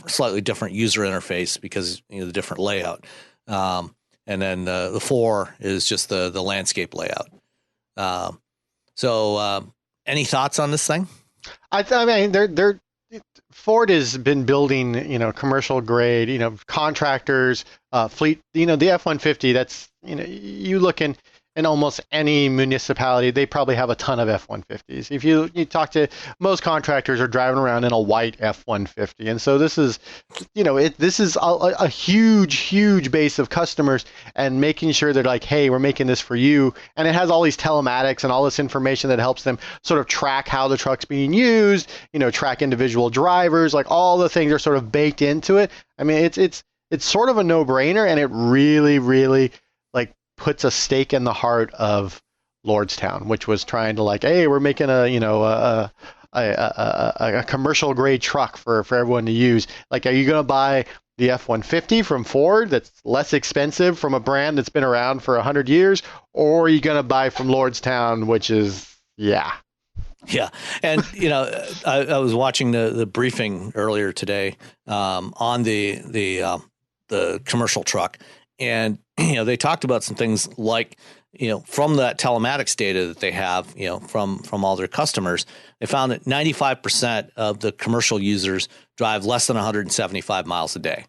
slightly different user interface because the different layout, and then the 4 is just the landscape layout. So any thoughts on this thing? I mean, they're Ford has been building, commercial grade, contractors, fleet, the F-150. That's, you look in almost any municipality, they probably have a ton of F-150s. If you talk to most contractors are driving around in a white F-150. And so this is, this is a huge base of customers, and making sure they're like, hey, we're making this for you. And it has all these telematics and all this information that helps them sort of track how the truck's being used, track individual drivers, like all the things are sort of baked into it. I mean, it's sort of a no-brainer, and it really like puts a stake in the heart of Lordstown, which was trying to like, hey, we're making a commercial grade truck for everyone to use. Like, are you going to buy the F-150 from Ford that's less expensive from a brand that's been around for 100 years, or are you going to buy from Lordstown, which is, yeah. And I was watching the briefing earlier today on the commercial truck, and they talked about some things like, from that telematics data that they have, from all their customers, they found that 95% of the commercial users drive less than 175 miles a day,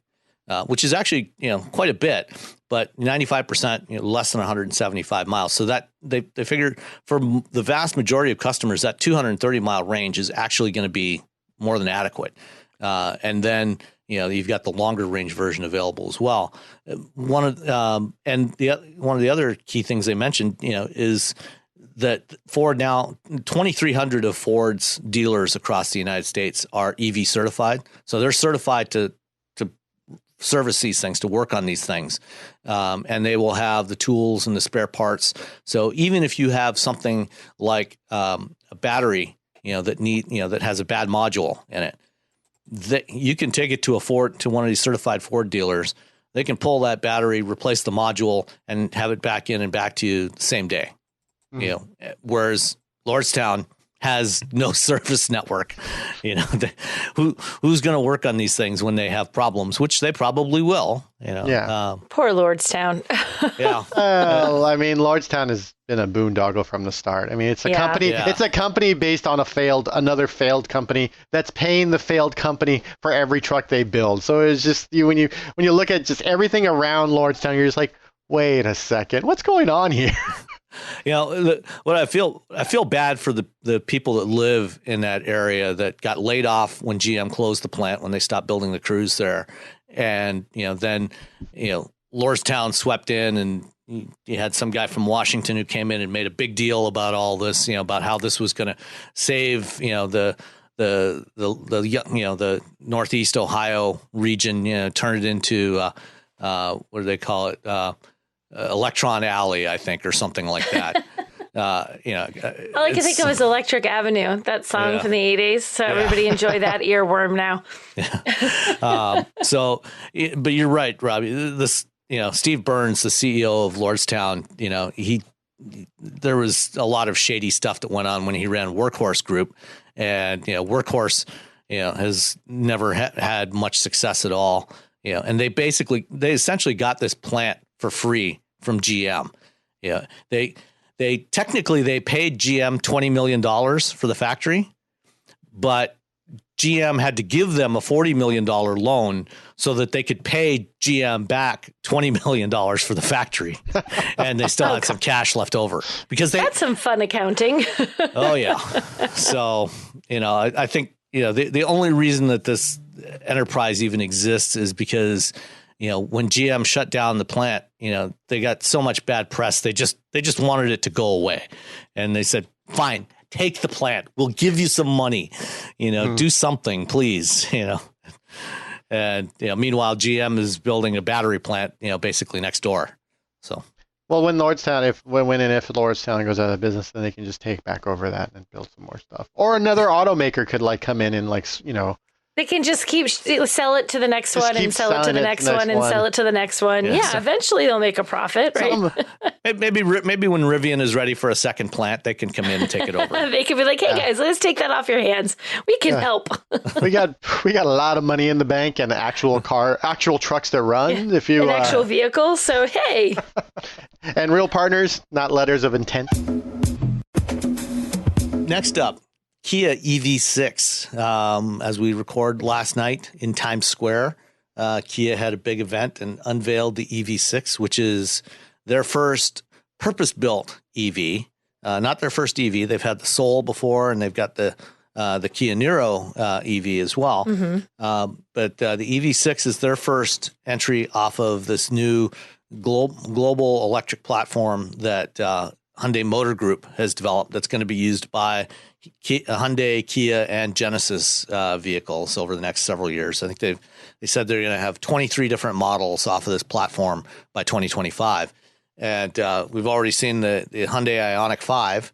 which is actually, quite a bit, but 95%, less than 175 miles. So that they figured for the vast majority of customers, that 230 mile range is actually going to be more than adequate. And then, you've got the longer range version available as well. One of the other key things they mentioned, is that Ford now 2,300 of Ford's dealers across the United States are EV certified. So they're certified to service these things, to work on these things. And they will have the tools and the spare parts. So even if you have something like a battery, that has a bad module in it, that you can take it to one of these certified Ford dealers. They can pull that battery, replace the module, and have it back in and back to you the same day. Whereas Lordstown has no service network. Who's going to work on these things when they have problems, which they probably will. Poor Lordstown. Well, I mean, Lordstown has been a boondoggle from the start. I mean, it's a company. Yeah. It's a company based on another failed company that's paying the failed company for every truck they build. So it's just when you look at just everything around Lordstown, you're just like, wait a second, what's going on here? What I feel bad for the people that live in that area that got laid off when GM closed the plant, when they stopped building the Cruze there. And, then, Lordstown swept in, and you had some guy from Washington who came in and made a big deal about all this, about how this was going to save, the Northeast Ohio region, turn it into, what do they call it? Electron Alley, I think, or something like that. All I can think of is Electric Avenue, that song from the 80s. So everybody enjoy that earworm now. But you're right, Robbie. This, Steve Burns, the CEO of Lordstown, there was a lot of shady stuff that went on when he ran Workhorse Group, and Workhorse, has never had much success at all. And they essentially got this plant for free from GM. They technically paid GM $20 million for the factory, but GM had to give them a $40 million loan so that they could pay GM back $20 million for the factory. And they still had some cash left over because that's some fun accounting. Oh yeah. So, I think, the only reason that this enterprise even exists is because, when GM shut down the plant, they got so much bad press. They just wanted it to go away. And they said, fine, take the plant. We'll give you some money, do something, please, And, meanwhile, GM is building a battery plant, basically next door. So. Well, when Lordstown, if Lordstown goes out of business, then they can just take back over that and build some more stuff. Or another automaker could come in and they can just sell it to the next one and sell it to the next one and sell it to the next one. Yeah, eventually they'll make a profit, right? Maybe when Rivian is ready for a second plant, they can come in and take it over. They could be like, hey guys, let's take that off your hands. We can help. we got a lot of money in the bank and actual trucks that run. If you and actual vehicles, so hey. And real partners, not letters of intent. Next up, Kia EV6. As we record last night in Times Square, Kia had a big event and unveiled the EV6, which is their first purpose-built EV. Not their first EV. They've had the Soul before, and they've got the Kia Niro EV as well. But the EV6 is their first entry off of this new global electric platform that Hyundai Motor Group has developed that's going to be used by Hyundai, Kia, and Genesis vehicles over the next several years. I think they said they're going to have 23 different models off of this platform by 2025. And we've already seen the Hyundai Ioniq 5,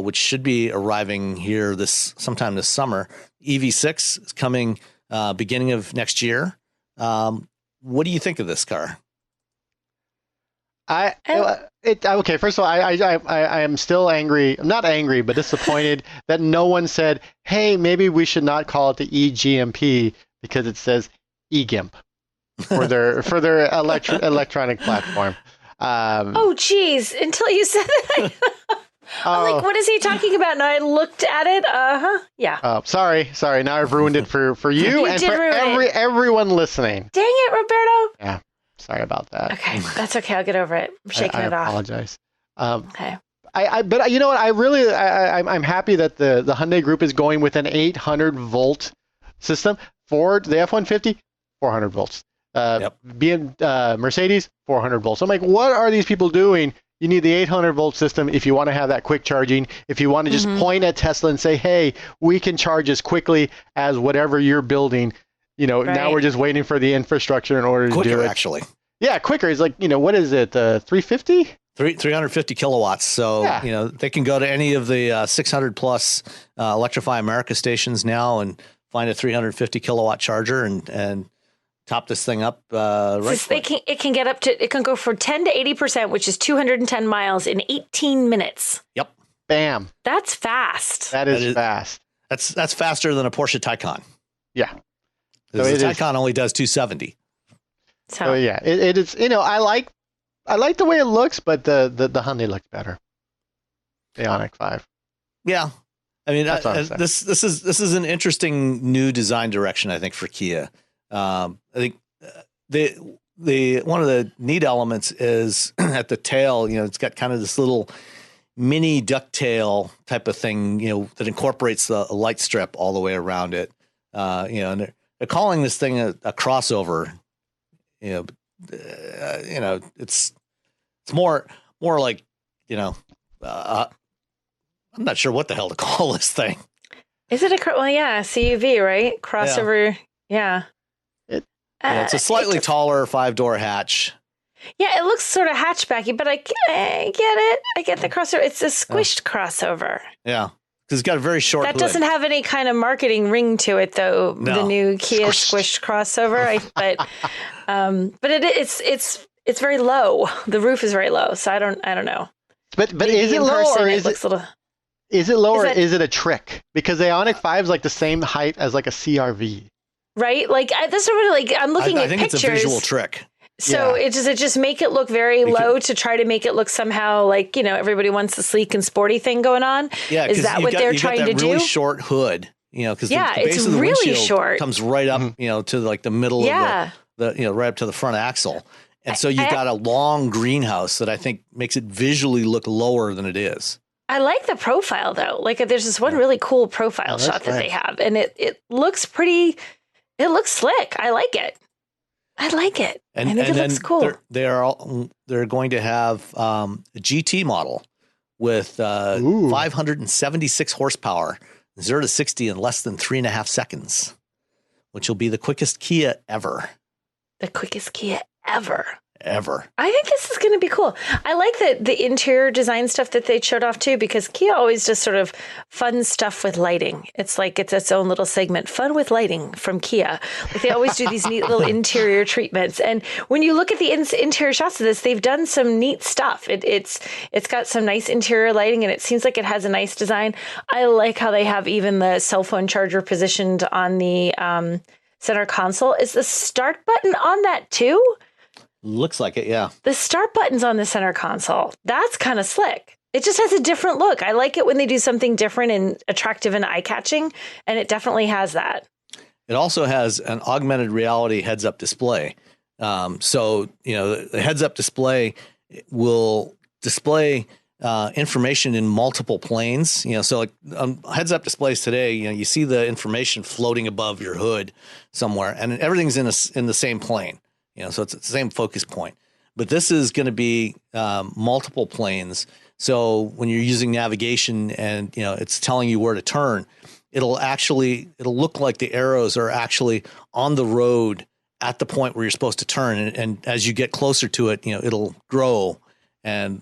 which should be arriving here sometime this summer. EV6 is coming beginning of next year. What do you think of this car? Okay. First of all, I am still angry. I'm not angry, but disappointed that no one said, "Hey, maybe we should not call it the eGMP because it says eGimp for their electronic platform." Oh, geez! Until you said that, I'm like, "What is he talking about?" And I looked at it. Yeah. Oh, sorry. Now I've ruined it for you and for everyone listening. Dang it, Roberto. Yeah. Sorry about that. Okay, that's okay. I'll get over it. I'm shaking it off. I apologize. Okay. But you know what? I'm happy that the Hyundai Group is going with an 800 volt system. Ford, the F-150, 400 volts. Mercedes, 400 volts. I'm like, what are these people doing? You need the 800 volt system if you want to have that quick charging. If you want to just point at Tesla and say, hey, we can charge as quickly as whatever you're building. Now we're just waiting for the infrastructure in order to do it. Actually. Yeah, quicker. It's like, what is it? 350? 350 kilowatts. So, they can go to any of the 600 plus Electrify America stations now and find a 350 kilowatt charger and top this thing up. It can get up to, it can go from 10 to 80%, which is 210 miles in 18 minutes. Yep. Bam. That's fast. That is fast. That's faster than a Porsche Taycan. Yeah. So the Taycan only does 270. So yeah, it is. I like the way it looks, but the Hyundai looks better. The Ioniq 5. Yeah, I mean this is an interesting new design direction, I think, for Kia. I think the one of the neat elements is at the tail. It's got kind of this little mini ducktail type of thing. That incorporates the light strip all the way around it. And they're calling this thing a crossover. It's more like, I'm not sure what the hell to call this thing. Is it CUV, right? Crossover. Yeah. It's a slightly taller 5-door hatch. Yeah, it looks sort of hatchbacky, but I get it. I get the crossover. It's a squished crossover. Yeah. Because it's got a very short hood. Doesn't have any kind of marketing ring to it, though. No. The new Kia squished crossover, but it's very low. The roof is very low, so I don't know. But is it low or is it low or is it a trick? Because the Ioniq 5 is like the same height as like a CRV, right? Like this is really I'm looking at pictures. It's a visual trick. So it just make it look very low to try to make it look somehow like, everybody wants the sleek and sporty thing going on. Yeah, is that what they're trying to do? Really short hood, because the base of the really windshield short. comes right up, to like the middle of the right up to the front axle. And so you've got a long greenhouse that I think makes it visually look lower than it is. I like the profile though. Like there's this one really cool profile shot that they have, and it looks pretty. It looks slick. I like it. And I think it looks cool. They're going to have a GT model with 576 horsepower, 0 to 60 in less than 3.5 seconds, which will be the quickest Kia ever. The quickest Kia ever. Ever. I think this is going to be cool. I like the interior design stuff that they showed off too, because Kia always does sort of fun stuff with lighting. It's like it's its own little segment, fun with lighting from Kia. Like they always do these neat little interior treatments. And when you look at the interior shots of this, they've done some neat stuff. It's got some nice interior lighting, and it seems like it has a nice design. I like how they have even the cell phone charger positioned on the center console. Is the start button on that too? Looks like it, yeah. The start button's on the center console. That's kind of slick. It just has a different look. I like it when they do something different and attractive and eye-catching, and it definitely has that. It also has an augmented reality heads-up display. So, the heads-up display will display information in multiple planes. So like heads-up displays today, you see the information floating above your hood somewhere, and everything's in the same plane. So it's the same focus point. But this is going to be multiple planes. So when you're using navigation and it's telling you where to turn, it'll look like the arrows are actually on the road at the point where you're supposed to turn. And as you get closer to it, it'll grow. Okay,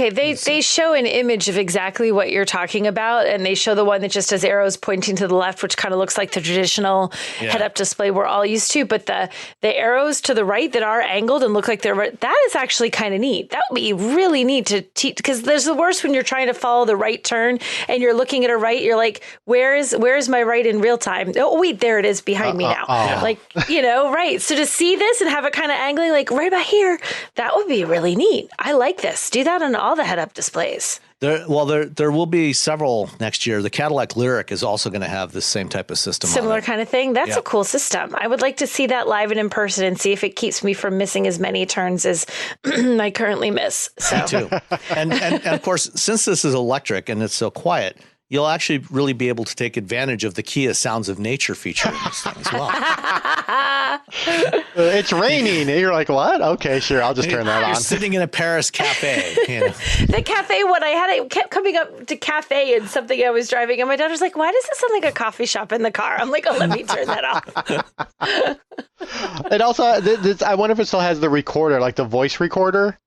they show an image of exactly what you're talking about, and they show the one that just has arrows pointing to the left, which kind of looks like the traditional head-up display we're all used to. But the arrows to the right that are angled and look like they're that is actually kind of neat. That would be really neat to teach, because there's the worst when you're trying to follow the right turn and you're looking at a right. You're like, where's my right in real time? Oh wait, there it is behind me now. Like right. So to see this and have it kind of angling like right about here, that would be really neat. I like this. Do that on all the head-up displays. There will be several next year. The Cadillac Lyric is also going to have this same type of system. Similar kind of thing. That's a cool system. I would like to see that live and in person and see if it keeps me from missing as many turns as I currently miss. So. Me too. And of course, since this is electric and it's so quiet, you'll actually really be able to take advantage of the Kia Sounds of Nature feature in this thing as well. It's raining. And you're like, what? Okay, sure. I'll just turn that on. You're sitting in a Paris cafe. The cafe, when I had it kept coming up to cafe and something I was driving, and my daughter's like, why does it sound like a coffee shop in the car? I'm like, oh, let me turn that off. It also, I wonder if it still has the recorder, like the voice recorder.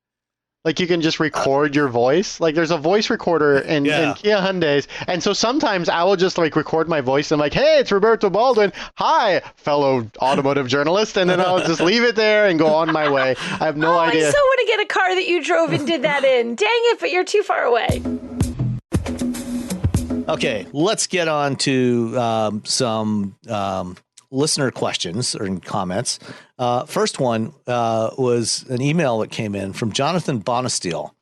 Like you can just record your voice. Like there's a voice recorder in Kia Hyundais. And so sometimes I will just like record my voice and I'm like, hey, it's Roberto Baldwin. Hi, fellow automotive journalist. And then I'll just leave it there and go on my way. I have no idea. I so want to get a car that you drove and did that in. Dang it, but you're too far away. Okay, let's get on to some listener questions or comments. First one was an email that came in from Jonathan Bonesteel.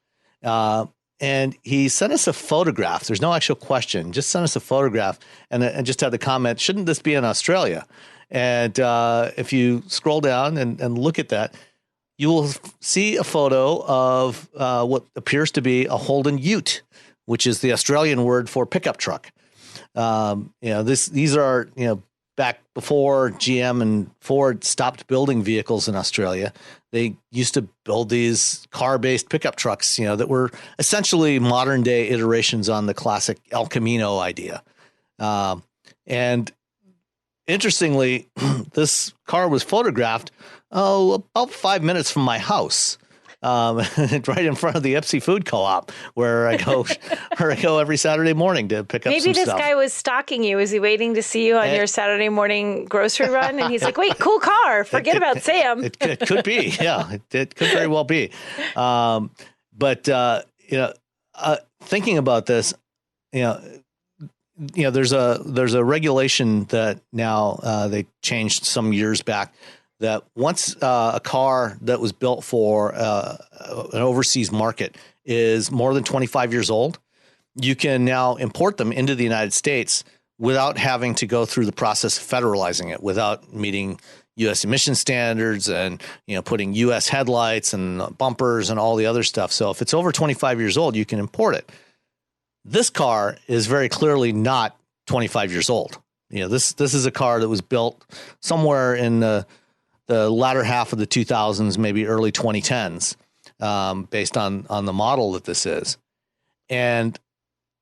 And he sent us a photograph. There's no actual question, just sent us a photograph and just had the comment, shouldn't this be in Australia? And if you scroll down and look at that, you will see a photo of what appears to be a Holden Ute, which is the Australian word for pickup truck. These are, back before GM and Ford stopped building vehicles in Australia, they used to build these car-based pickup trucks, that were essentially modern-day iterations on the classic El Camino idea. And interestingly, this car was photographed about 5 minutes from my house. Right in front of the Ipsy Food Co-op, where I go every Saturday morning to pick up some stuff. Maybe this guy was stalking you. Was he waiting to see you on your Saturday morning grocery run? And he's like, wait, cool car. Forget about Sam. It could be. Yeah, it could very well be. Thinking about this, there's a regulation that now they changed some years back, that once a car that was built for an overseas market is more than 25 years old, you can now import them into the United States without having to go through the process of federalizing it, without meeting U.S. emission standards and putting U.S. headlights and bumpers and all the other stuff. So if it's over 25 years old, you can import it. This car is very clearly not 25 years old. This is a car that was built somewhere in the latter half of the 2000s, maybe early 2010s, based on the model that this is. And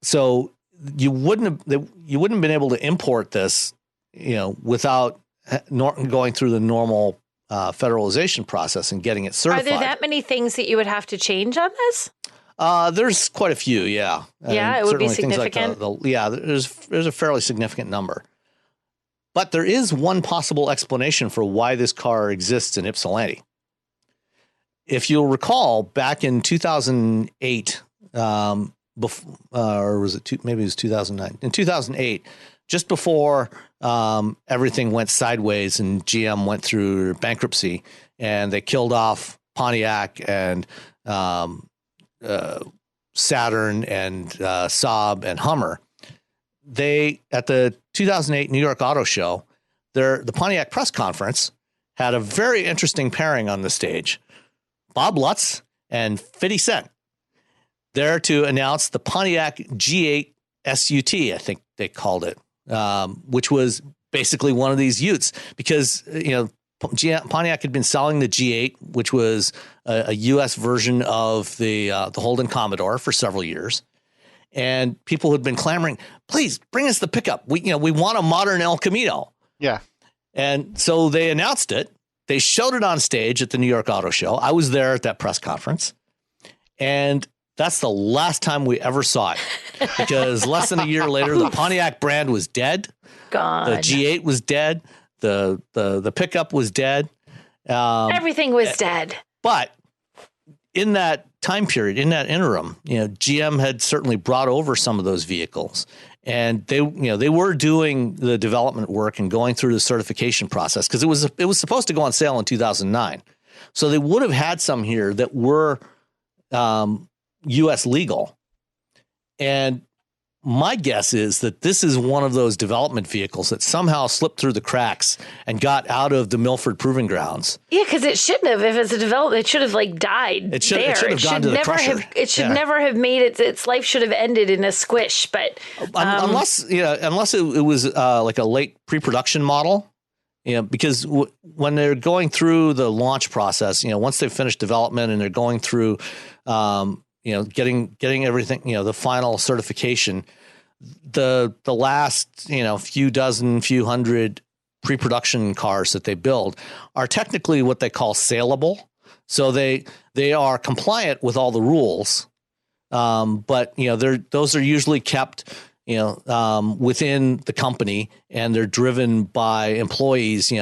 so you wouldn't have been able to import this, without going through the normal federalization process and getting it certified. Are there that many things that you would have to change on this? There's quite a few, yeah. Yeah, it would be significant. There's a fairly significant number. But there is one possible explanation for why this car exists in Ypsilanti. If you'll recall, back in 2008, or was it maybe it was 2009? In 2008, just before everything went sideways and GM went through bankruptcy and they killed off Pontiac and Saturn and Saab and Hummer. They, at the 2008 New York Auto Show, the Pontiac press conference had a very interesting pairing on the stage. Bob Lutz and 50 Cent there to announce the Pontiac G8 SUT, I think they called it, which was basically one of these Utes because, Pontiac had been selling the G8, which was a U.S. version of the Holden Commodore for several years. And people had been clamoring, please bring us the pickup. We want a modern El Camino. Yeah. And so they announced it. They showed it on stage at the New York Auto Show. I was there at that press conference. And that's the last time we ever saw it because less than a year later, the Pontiac brand was dead. Gone. The G8 was dead. The pickup was dead. Everything was dead. But in that time period, in that interim, GM had certainly brought over some of those vehicles, and they were doing the development work and going through the certification process because it was supposed to go on sale in 2009. So they would have had some here that were U.S. legal. And my guess is that this is one of those development vehicles that somehow slipped through the cracks and got out of the Milford Proving Grounds. Yeah, because it shouldn't have. If it's a development, it should have died. It should have gone to the crusher. It should never have made it. Its life should have ended in a squish. But unless it was like a late pre-production model. Because when they're going through the launch process, once they've finished development and they're going through, getting everything, the final certification, the last, few hundred pre-production cars that they build are technically what they call saleable. So they are compliant with all the rules. But those are usually kept within the company, and they're driven by employees,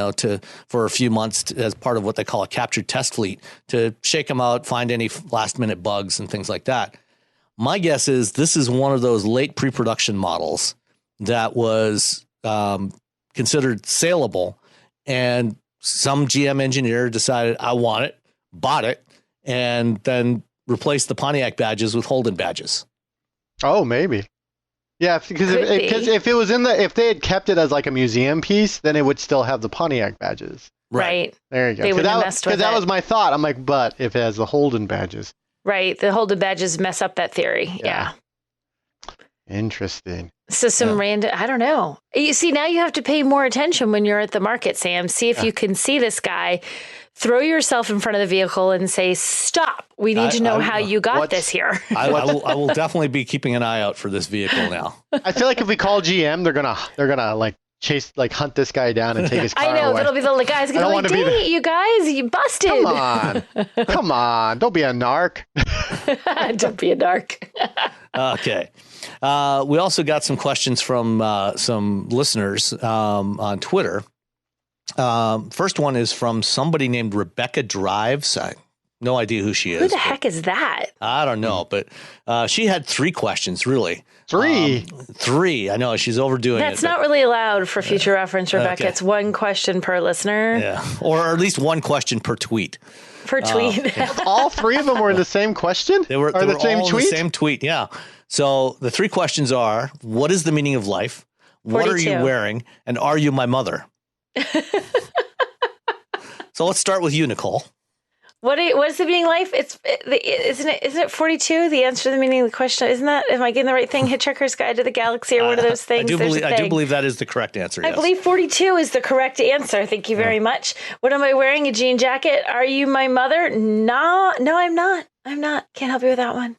for a few months as part of what they call a captured test fleet to shake them out, find any last minute bugs and things like that. My guess is this is one of those late pre-production models that was considered saleable, and some GM engineer decided, I want it, bought it, and then replaced the Pontiac badges with Holden badges. Oh, maybe. Yeah, because if it was if they had kept it as like a museum piece, then it would still have the Pontiac badges. Right. There you go. They would have messed with it. Because that was my thought. I'm like, but if it has the Holden badges. Right. The Holden badges mess up that theory. Yeah. Interesting. So some random, I don't know. You see, now you have to pay more attention when you're at the market, Sam. See if you can see this guy. Throw yourself in front of the vehicle and say, stop. We need to know how you got this here. I will definitely be keeping an eye out for this vehicle now. I feel like if we call GM, they're gonna like chase, like hunt this guy down and take his car away. I know, that'll be the guys gonna be like, dang it, you guys, you busted. Come on. Don't be a narc. Don't be a narc. Okay. We also got some questions from some listeners on Twitter. First one is from somebody named Rebecca Drives. No idea who she is. Who the heck is that? I don't know, but she had 3 questions, really. 3? 3. I know, she's overdoing it. That's not really allowed for future reference, Rebecca. Okay. It's 1 question per listener. Yeah, or at least 1 question per tweet. Per tweet. All 3 of them were the same question? They were the same all tweet? the same tweet, yeah. So the 3 questions are, what is the meaning of life? 42. What are you wearing? And are you my mother? So let's start with you, Nicole. What is the meaning of life? Isn't it 42? The answer to the meaning of the question, isn't that? Am I getting the right thing? Hitchhiker's Guide to the Galaxy, or one of those things? I do believe that is the correct answer. I believe 42 is the correct answer. Thank you very much. What am I wearing? A jean jacket? Are you my mother? No, I'm not. Can't help you with that one.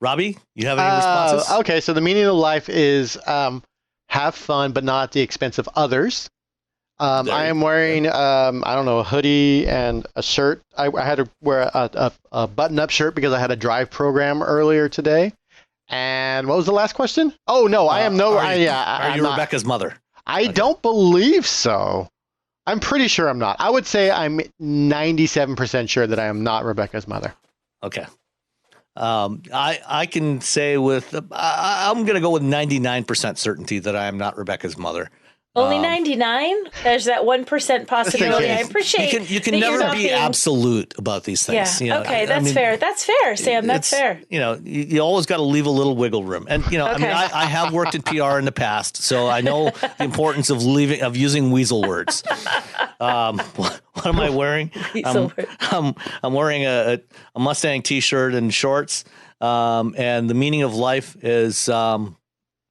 Robbie, you have any responses? Okay, so the meaning of life is have fun, but not at the expense of others. I am wearing, a hoodie and a shirt. I had to wear a button-up shirt because I had a drive program earlier today. And what was the last question? Oh, no, I am no... Are you Rebecca's mother? I don't believe so. I'm pretty sure I'm not. I would say I'm 97% sure that I am not Rebecca's mother. Okay. I can say I'm going to go with 99% certainty that I am not Rebecca's mother. Only 99? There's that 1% possibility. I appreciate you can never be absolute about these things. Yeah. Okay, that's fair. That's fair, Sam. That's fair. You always got to leave a little wiggle room. And I have worked in PR in the past, so I know the importance of using weasel words. What am I wearing? I'm wearing a Mustang T-shirt and shorts. And the meaning of life is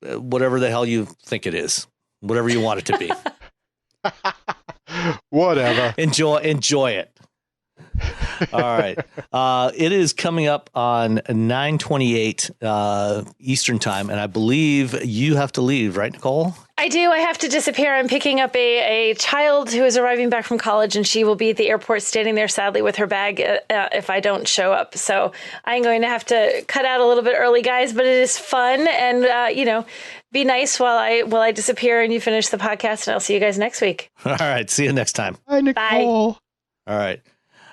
whatever the hell you think it is. Whatever you want it to be. Whatever. Enjoy it. All right. It is coming up on 9:28 Eastern time, and I believe you have to leave, right, Nicole? I do. I have to disappear. I'm picking up a child who is arriving back from college, and she will be at the airport standing there sadly with her bag if I don't show up. So I'm going to have to cut out a little bit early, guys, but it is fun. And, be nice while I disappear and you finish the podcast, and I'll see you guys next week. All right. See you next time. Bye, Nicole. Bye. All right.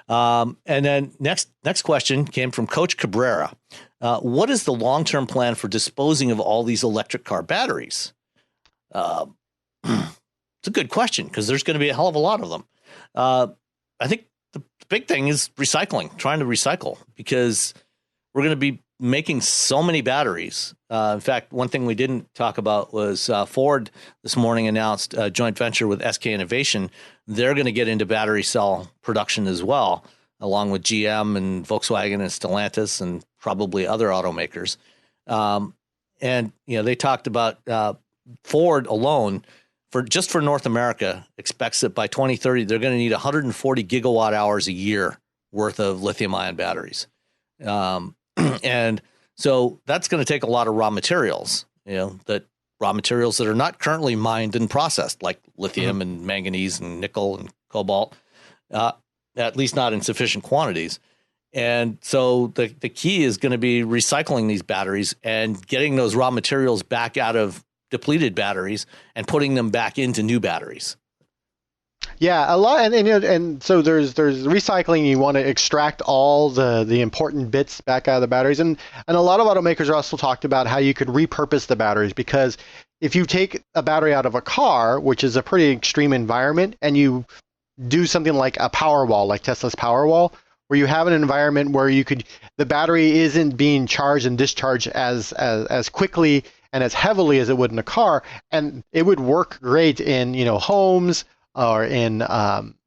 And then next question came from Coach Cabrera. What is the long-term plan for disposing of all these electric car batteries? It's a good question because there's going to be a hell of a lot of them. I think the big thing is recycling, trying to recycle, because we're going to be making so many batteries. In fact, one thing we didn't talk about was Ford this morning announced a joint venture with SK Innovation. They're going to get into battery cell production as well, along with GM and Volkswagen and Stellantis and probably other automakers. And they talked about Ford alone, for North America, expects that by 2030 they're going to need 140 gigawatt hours a year worth of lithium-ion batteries. And so that's going to take a lot of raw materials, that are not currently mined and processed, like lithium and manganese and nickel and cobalt, at least not in sufficient quantities. And so the key is going to be recycling these batteries and getting those raw materials back out of depleted batteries and putting them back into new batteries. Yeah, a lot, and so there's recycling. You want to extract all the important bits back out of the batteries, and a lot of automakers are also talked about how you could repurpose the batteries, because if you take a battery out of a car, which is a pretty extreme environment, and you do something like a Powerwall, like Tesla's Powerwall, where you have an environment where the battery isn't being charged and discharged as quickly and as heavily as it would in a car, and it would work great in homes, or in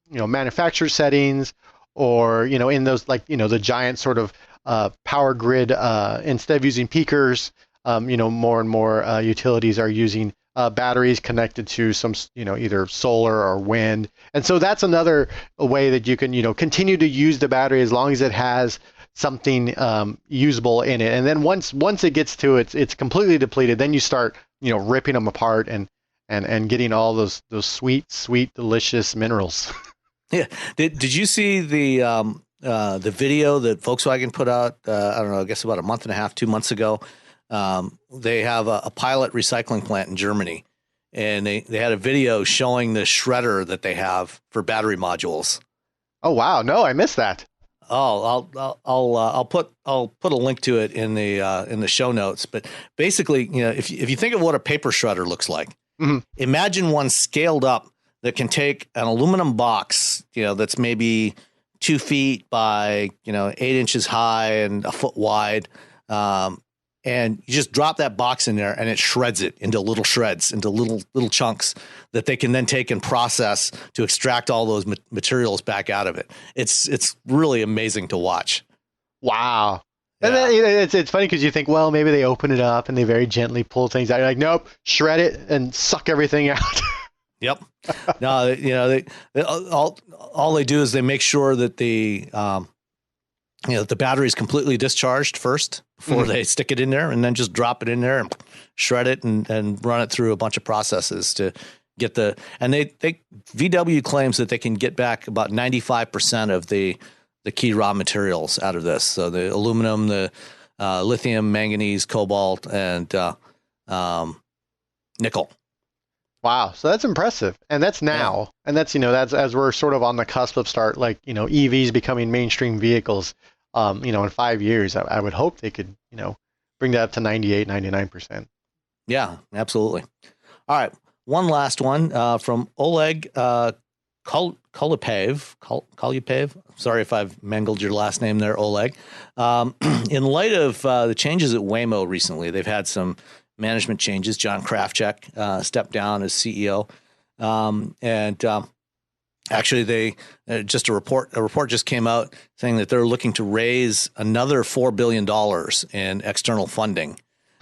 manufacturer settings, or in those the giant sort of power grid. Instead of using peakers, more and more utilities are using batteries connected to some either solar or wind, and so that's another way that you can continue to use the battery as long as it has something usable in it. And then once it gets to it's completely depleted, then you start ripping them apart and getting all those sweet, delicious minerals. Yeah. Did you see the video that Volkswagen put out? I don't know, I guess about a month and a half, 2 months ago. They have a pilot recycling plant in Germany, and they had a video showing the shredder that they have for battery modules. Oh wow! No, I missed that. Oh, I'll put a link to it in the show notes. But basically, if you think of what a paper shredder looks like. Mm-hmm. Imagine one scaled up that can take an aluminum box, that's maybe 2 feet by, 8 inches high and a foot wide. And you just drop that box in there and it shreds it into little shreds, into little chunks that they can then take and process to extract all those materials back out of it. It's really amazing to watch. Wow. And then, it's funny because you think, well, maybe they open it up and they very gently pull things out. You're like, nope, shred it and suck everything out. Yep. No, all they do is they make sure that the battery is completely discharged first before they stick it in there, and then just drop it in there and shred it and run it through a bunch of processes to get and VW claims that they can get back about 95% of the key raw materials out of this. So the aluminum, the lithium, manganese, cobalt, and nickel. Wow. So that's impressive. And that's now. Yeah. And that's as we're sort of on the cusp of EVs becoming mainstream vehicles, in 5 years, I would hope they could, bring that up to 98, 99%. Yeah, absolutely. All right. one last one from Oleg Kolupayev. Sorry if I've mangled your last name there, Oleg. In light of the changes at Waymo recently, they've had some management changes. John Krafchick stepped down as CEO, actually, they just a report just came out saying that they're looking to raise another $4 billion in external funding.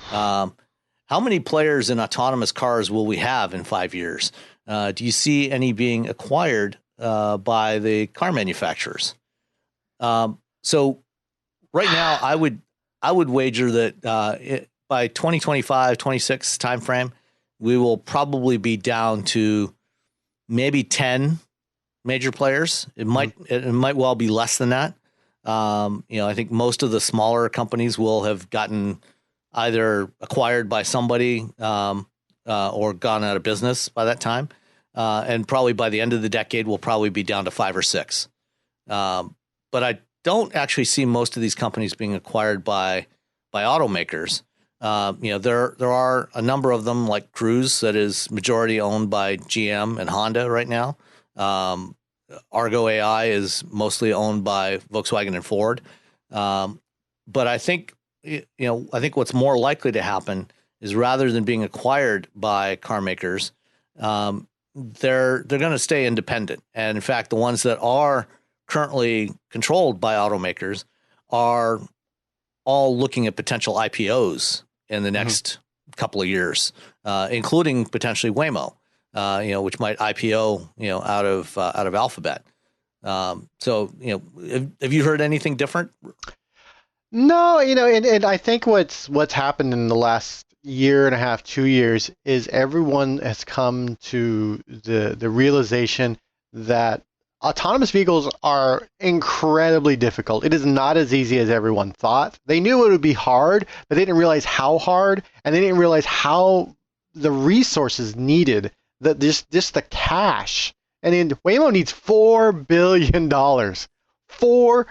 How many players in autonomous cars will we have in 5 years? Do you see any being acquired by the car manufacturers? So right now, I would wager that by 2025, 26 timeframe, we will probably be down to maybe 10 major players. It might well be less than that. I think most of the smaller companies will have gotten either acquired by somebody or gone out of business by that time. And probably by the end of the decade, we'll probably be down to 5 or 6. But I don't actually see most of these companies being acquired by automakers. There are a number of them, like Cruise, that is majority owned by GM and Honda right now. Argo AI is mostly owned by Volkswagen and Ford. But I think what's more likely to happen is rather than being acquired by car makers, they're going to stay independent. And in fact, the ones that are currently controlled by automakers are all looking at potential IPOs in the next couple of years, including potentially Waymo, which might IPO, out of Alphabet. So, have you heard anything different? No, and I think what's happened in the last year and a half, 2 years, is everyone has come to the realization that autonomous vehicles are incredibly difficult. It is not as easy as everyone thought. They knew it would be hard, but they didn't realize how hard, and they didn't realize how the resources needed, just the cash. And then Waymo needs $4 billion. $4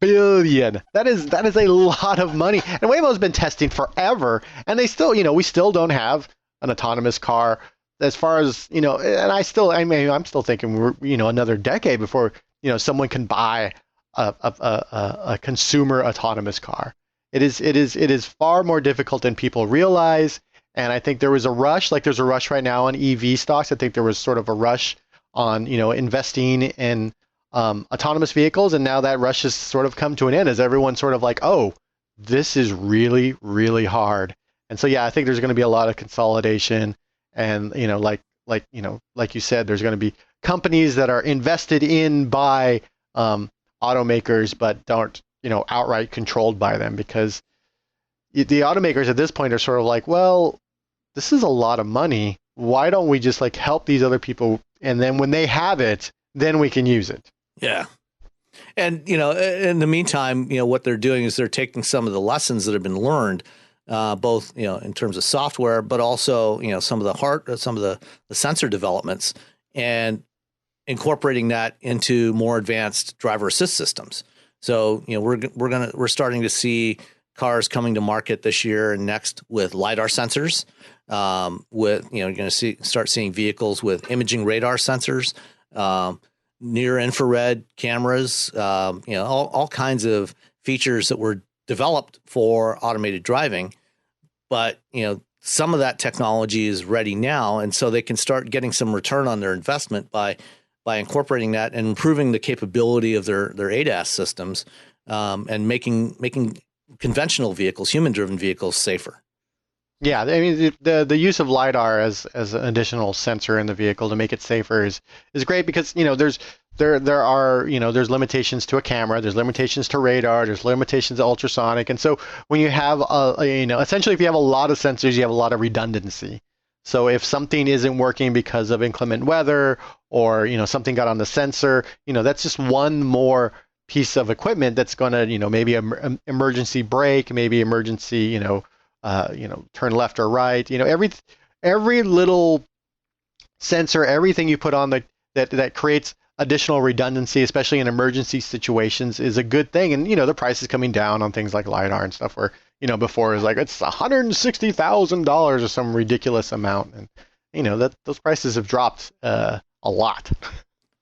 billion. That is a lot of money. And Waymo's been testing forever, and they still, we still don't have an autonomous car. As far as, and I'm still thinking we're, another decade before, someone can buy a consumer autonomous car. It is far more difficult than people realize. And I think there was a rush, like there's a rush right now on EV stocks. I think there was sort of a rush on, investing in autonomous vehicles. And now that rush has sort of come to an end as everyone's sort of like, oh, this is really, really hard. And so, yeah, I think there's going to be a lot of consolidation. And, like you said, there's going to be companies that are invested in by automakers, but aren't, outright controlled by them, because the automakers at this point are sort of like, well, this is a lot of money. Why don't we just help these other people? And then when they have it, then we can use it. Yeah. And, in the meantime, what they're doing is they're taking some of the lessons that have been learned, both, in terms of software, but also, some of the sensor developments, and incorporating that into more advanced driver assist systems. So, we're starting to see cars coming to market this year and next with LiDAR sensors, you're going to start seeing vehicles with imaging radar sensors, near infrared cameras, all kinds of features that were developed for automated driving. But, some of that technology is ready now. And so they can start getting some return on their investment by incorporating that and improving the capability of their ADAS systems, and making conventional vehicles, human-driven vehicles, safer. Yeah, I mean, the use of LiDAR as an additional sensor in the vehicle to make it safer is great, because there are there's limitations to a camera, there's limitations to radar, there's limitations to ultrasonic, and so when you have essentially if you have a lot of sensors, you have a lot of redundancy. So if something isn't working because of inclement weather, or something got on the sensor, that's just one more piece of equipment that's going to maybe emergency brake, maybe emergency turn left or right. Every little sensor, everything you put on that creates additional redundancy, especially in emergency situations, is a good thing. And the price is coming down on things like LiDAR and stuff, where before it was like it's $160,000 or some ridiculous amount, and that those prices have dropped a lot.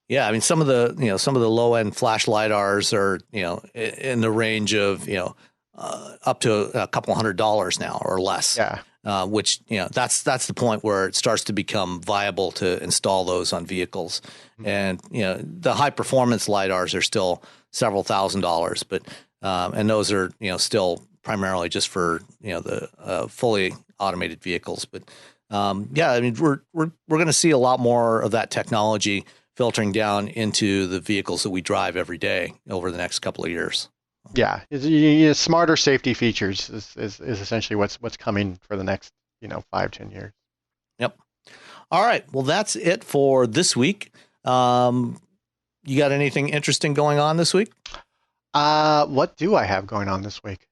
Yeah, I mean some of the low end flash lidars are in the range of up to a couple $100 now or less. Yeah. Which that's the point where it starts to become viable to install those on vehicles, and the high performance lidars are still several $1,000s, but and those are still primarily just for the fully automated vehicles. But yeah, I mean we're going to see a lot more of that technology filtering down into the vehicles that we drive every day over the next couple of years. Yeah, smarter safety features is essentially what's coming for the next 5-10 years. Yep. All right. Well, that's it for this week. You got anything interesting going on this week? What do I have going on this week?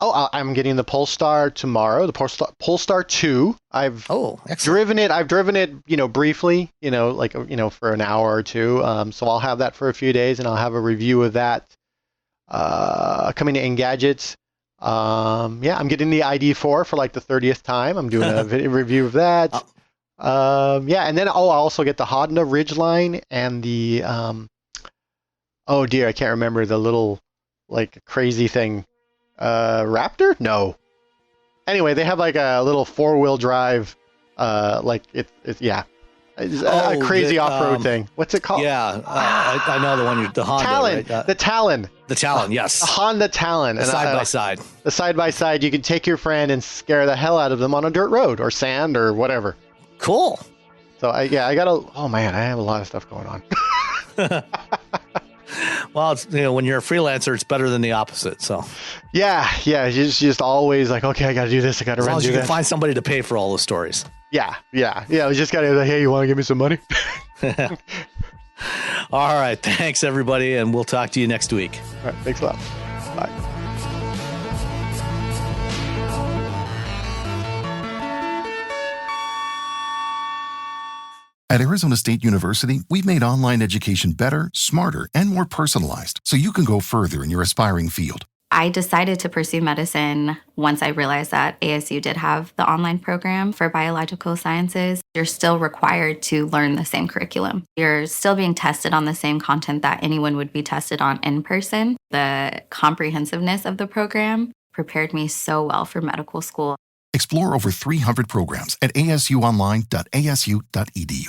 Oh, I'm getting the Polestar tomorrow. The Polestar 2. I've driven it. I've driven it, briefly, for an hour or two. So I'll have that for a few days, and I'll have a review of that coming to Engadgets. I'm getting the ID4 for like the 30th time. I'm doing a review of that. And then I'll also get the Honda Ridgeline and the oh dear, I can't remember the little like crazy thing. Raptor? No. Anyway, they have like a little 4-wheel drive, it's a crazy off-road thing. What's it called? Yeah, I know the one. The Honda. Talon. Right? The Talon. The Talon. Yes. The Honda Talon. The side by side. The side by side. You can take your friend and scare the hell out of them on a dirt road or sand or whatever. Cool. So I got oh man, I have a lot of stuff going on. Well, it's when you're a freelancer, it's better than the opposite. So, yeah, it's just always like, okay, I got to do this, I got to run. As long as you can find somebody to pay for all those stories. Yeah. I just got to like, hey, you want to give me some money? All right, thanks everybody, and we'll talk to you next week. All right, thanks a lot. Bye. At Arizona State University, we've made online education better, smarter, and more personalized so you can go further in your aspiring field. I decided to pursue medicine once I realized that ASU did have the online program for biological sciences. You're still required to learn the same curriculum. You're still being tested on the same content that anyone would be tested on in person. The comprehensiveness of the program prepared me so well for medical school. Explore over 300 programs at asuonline.asu.edu.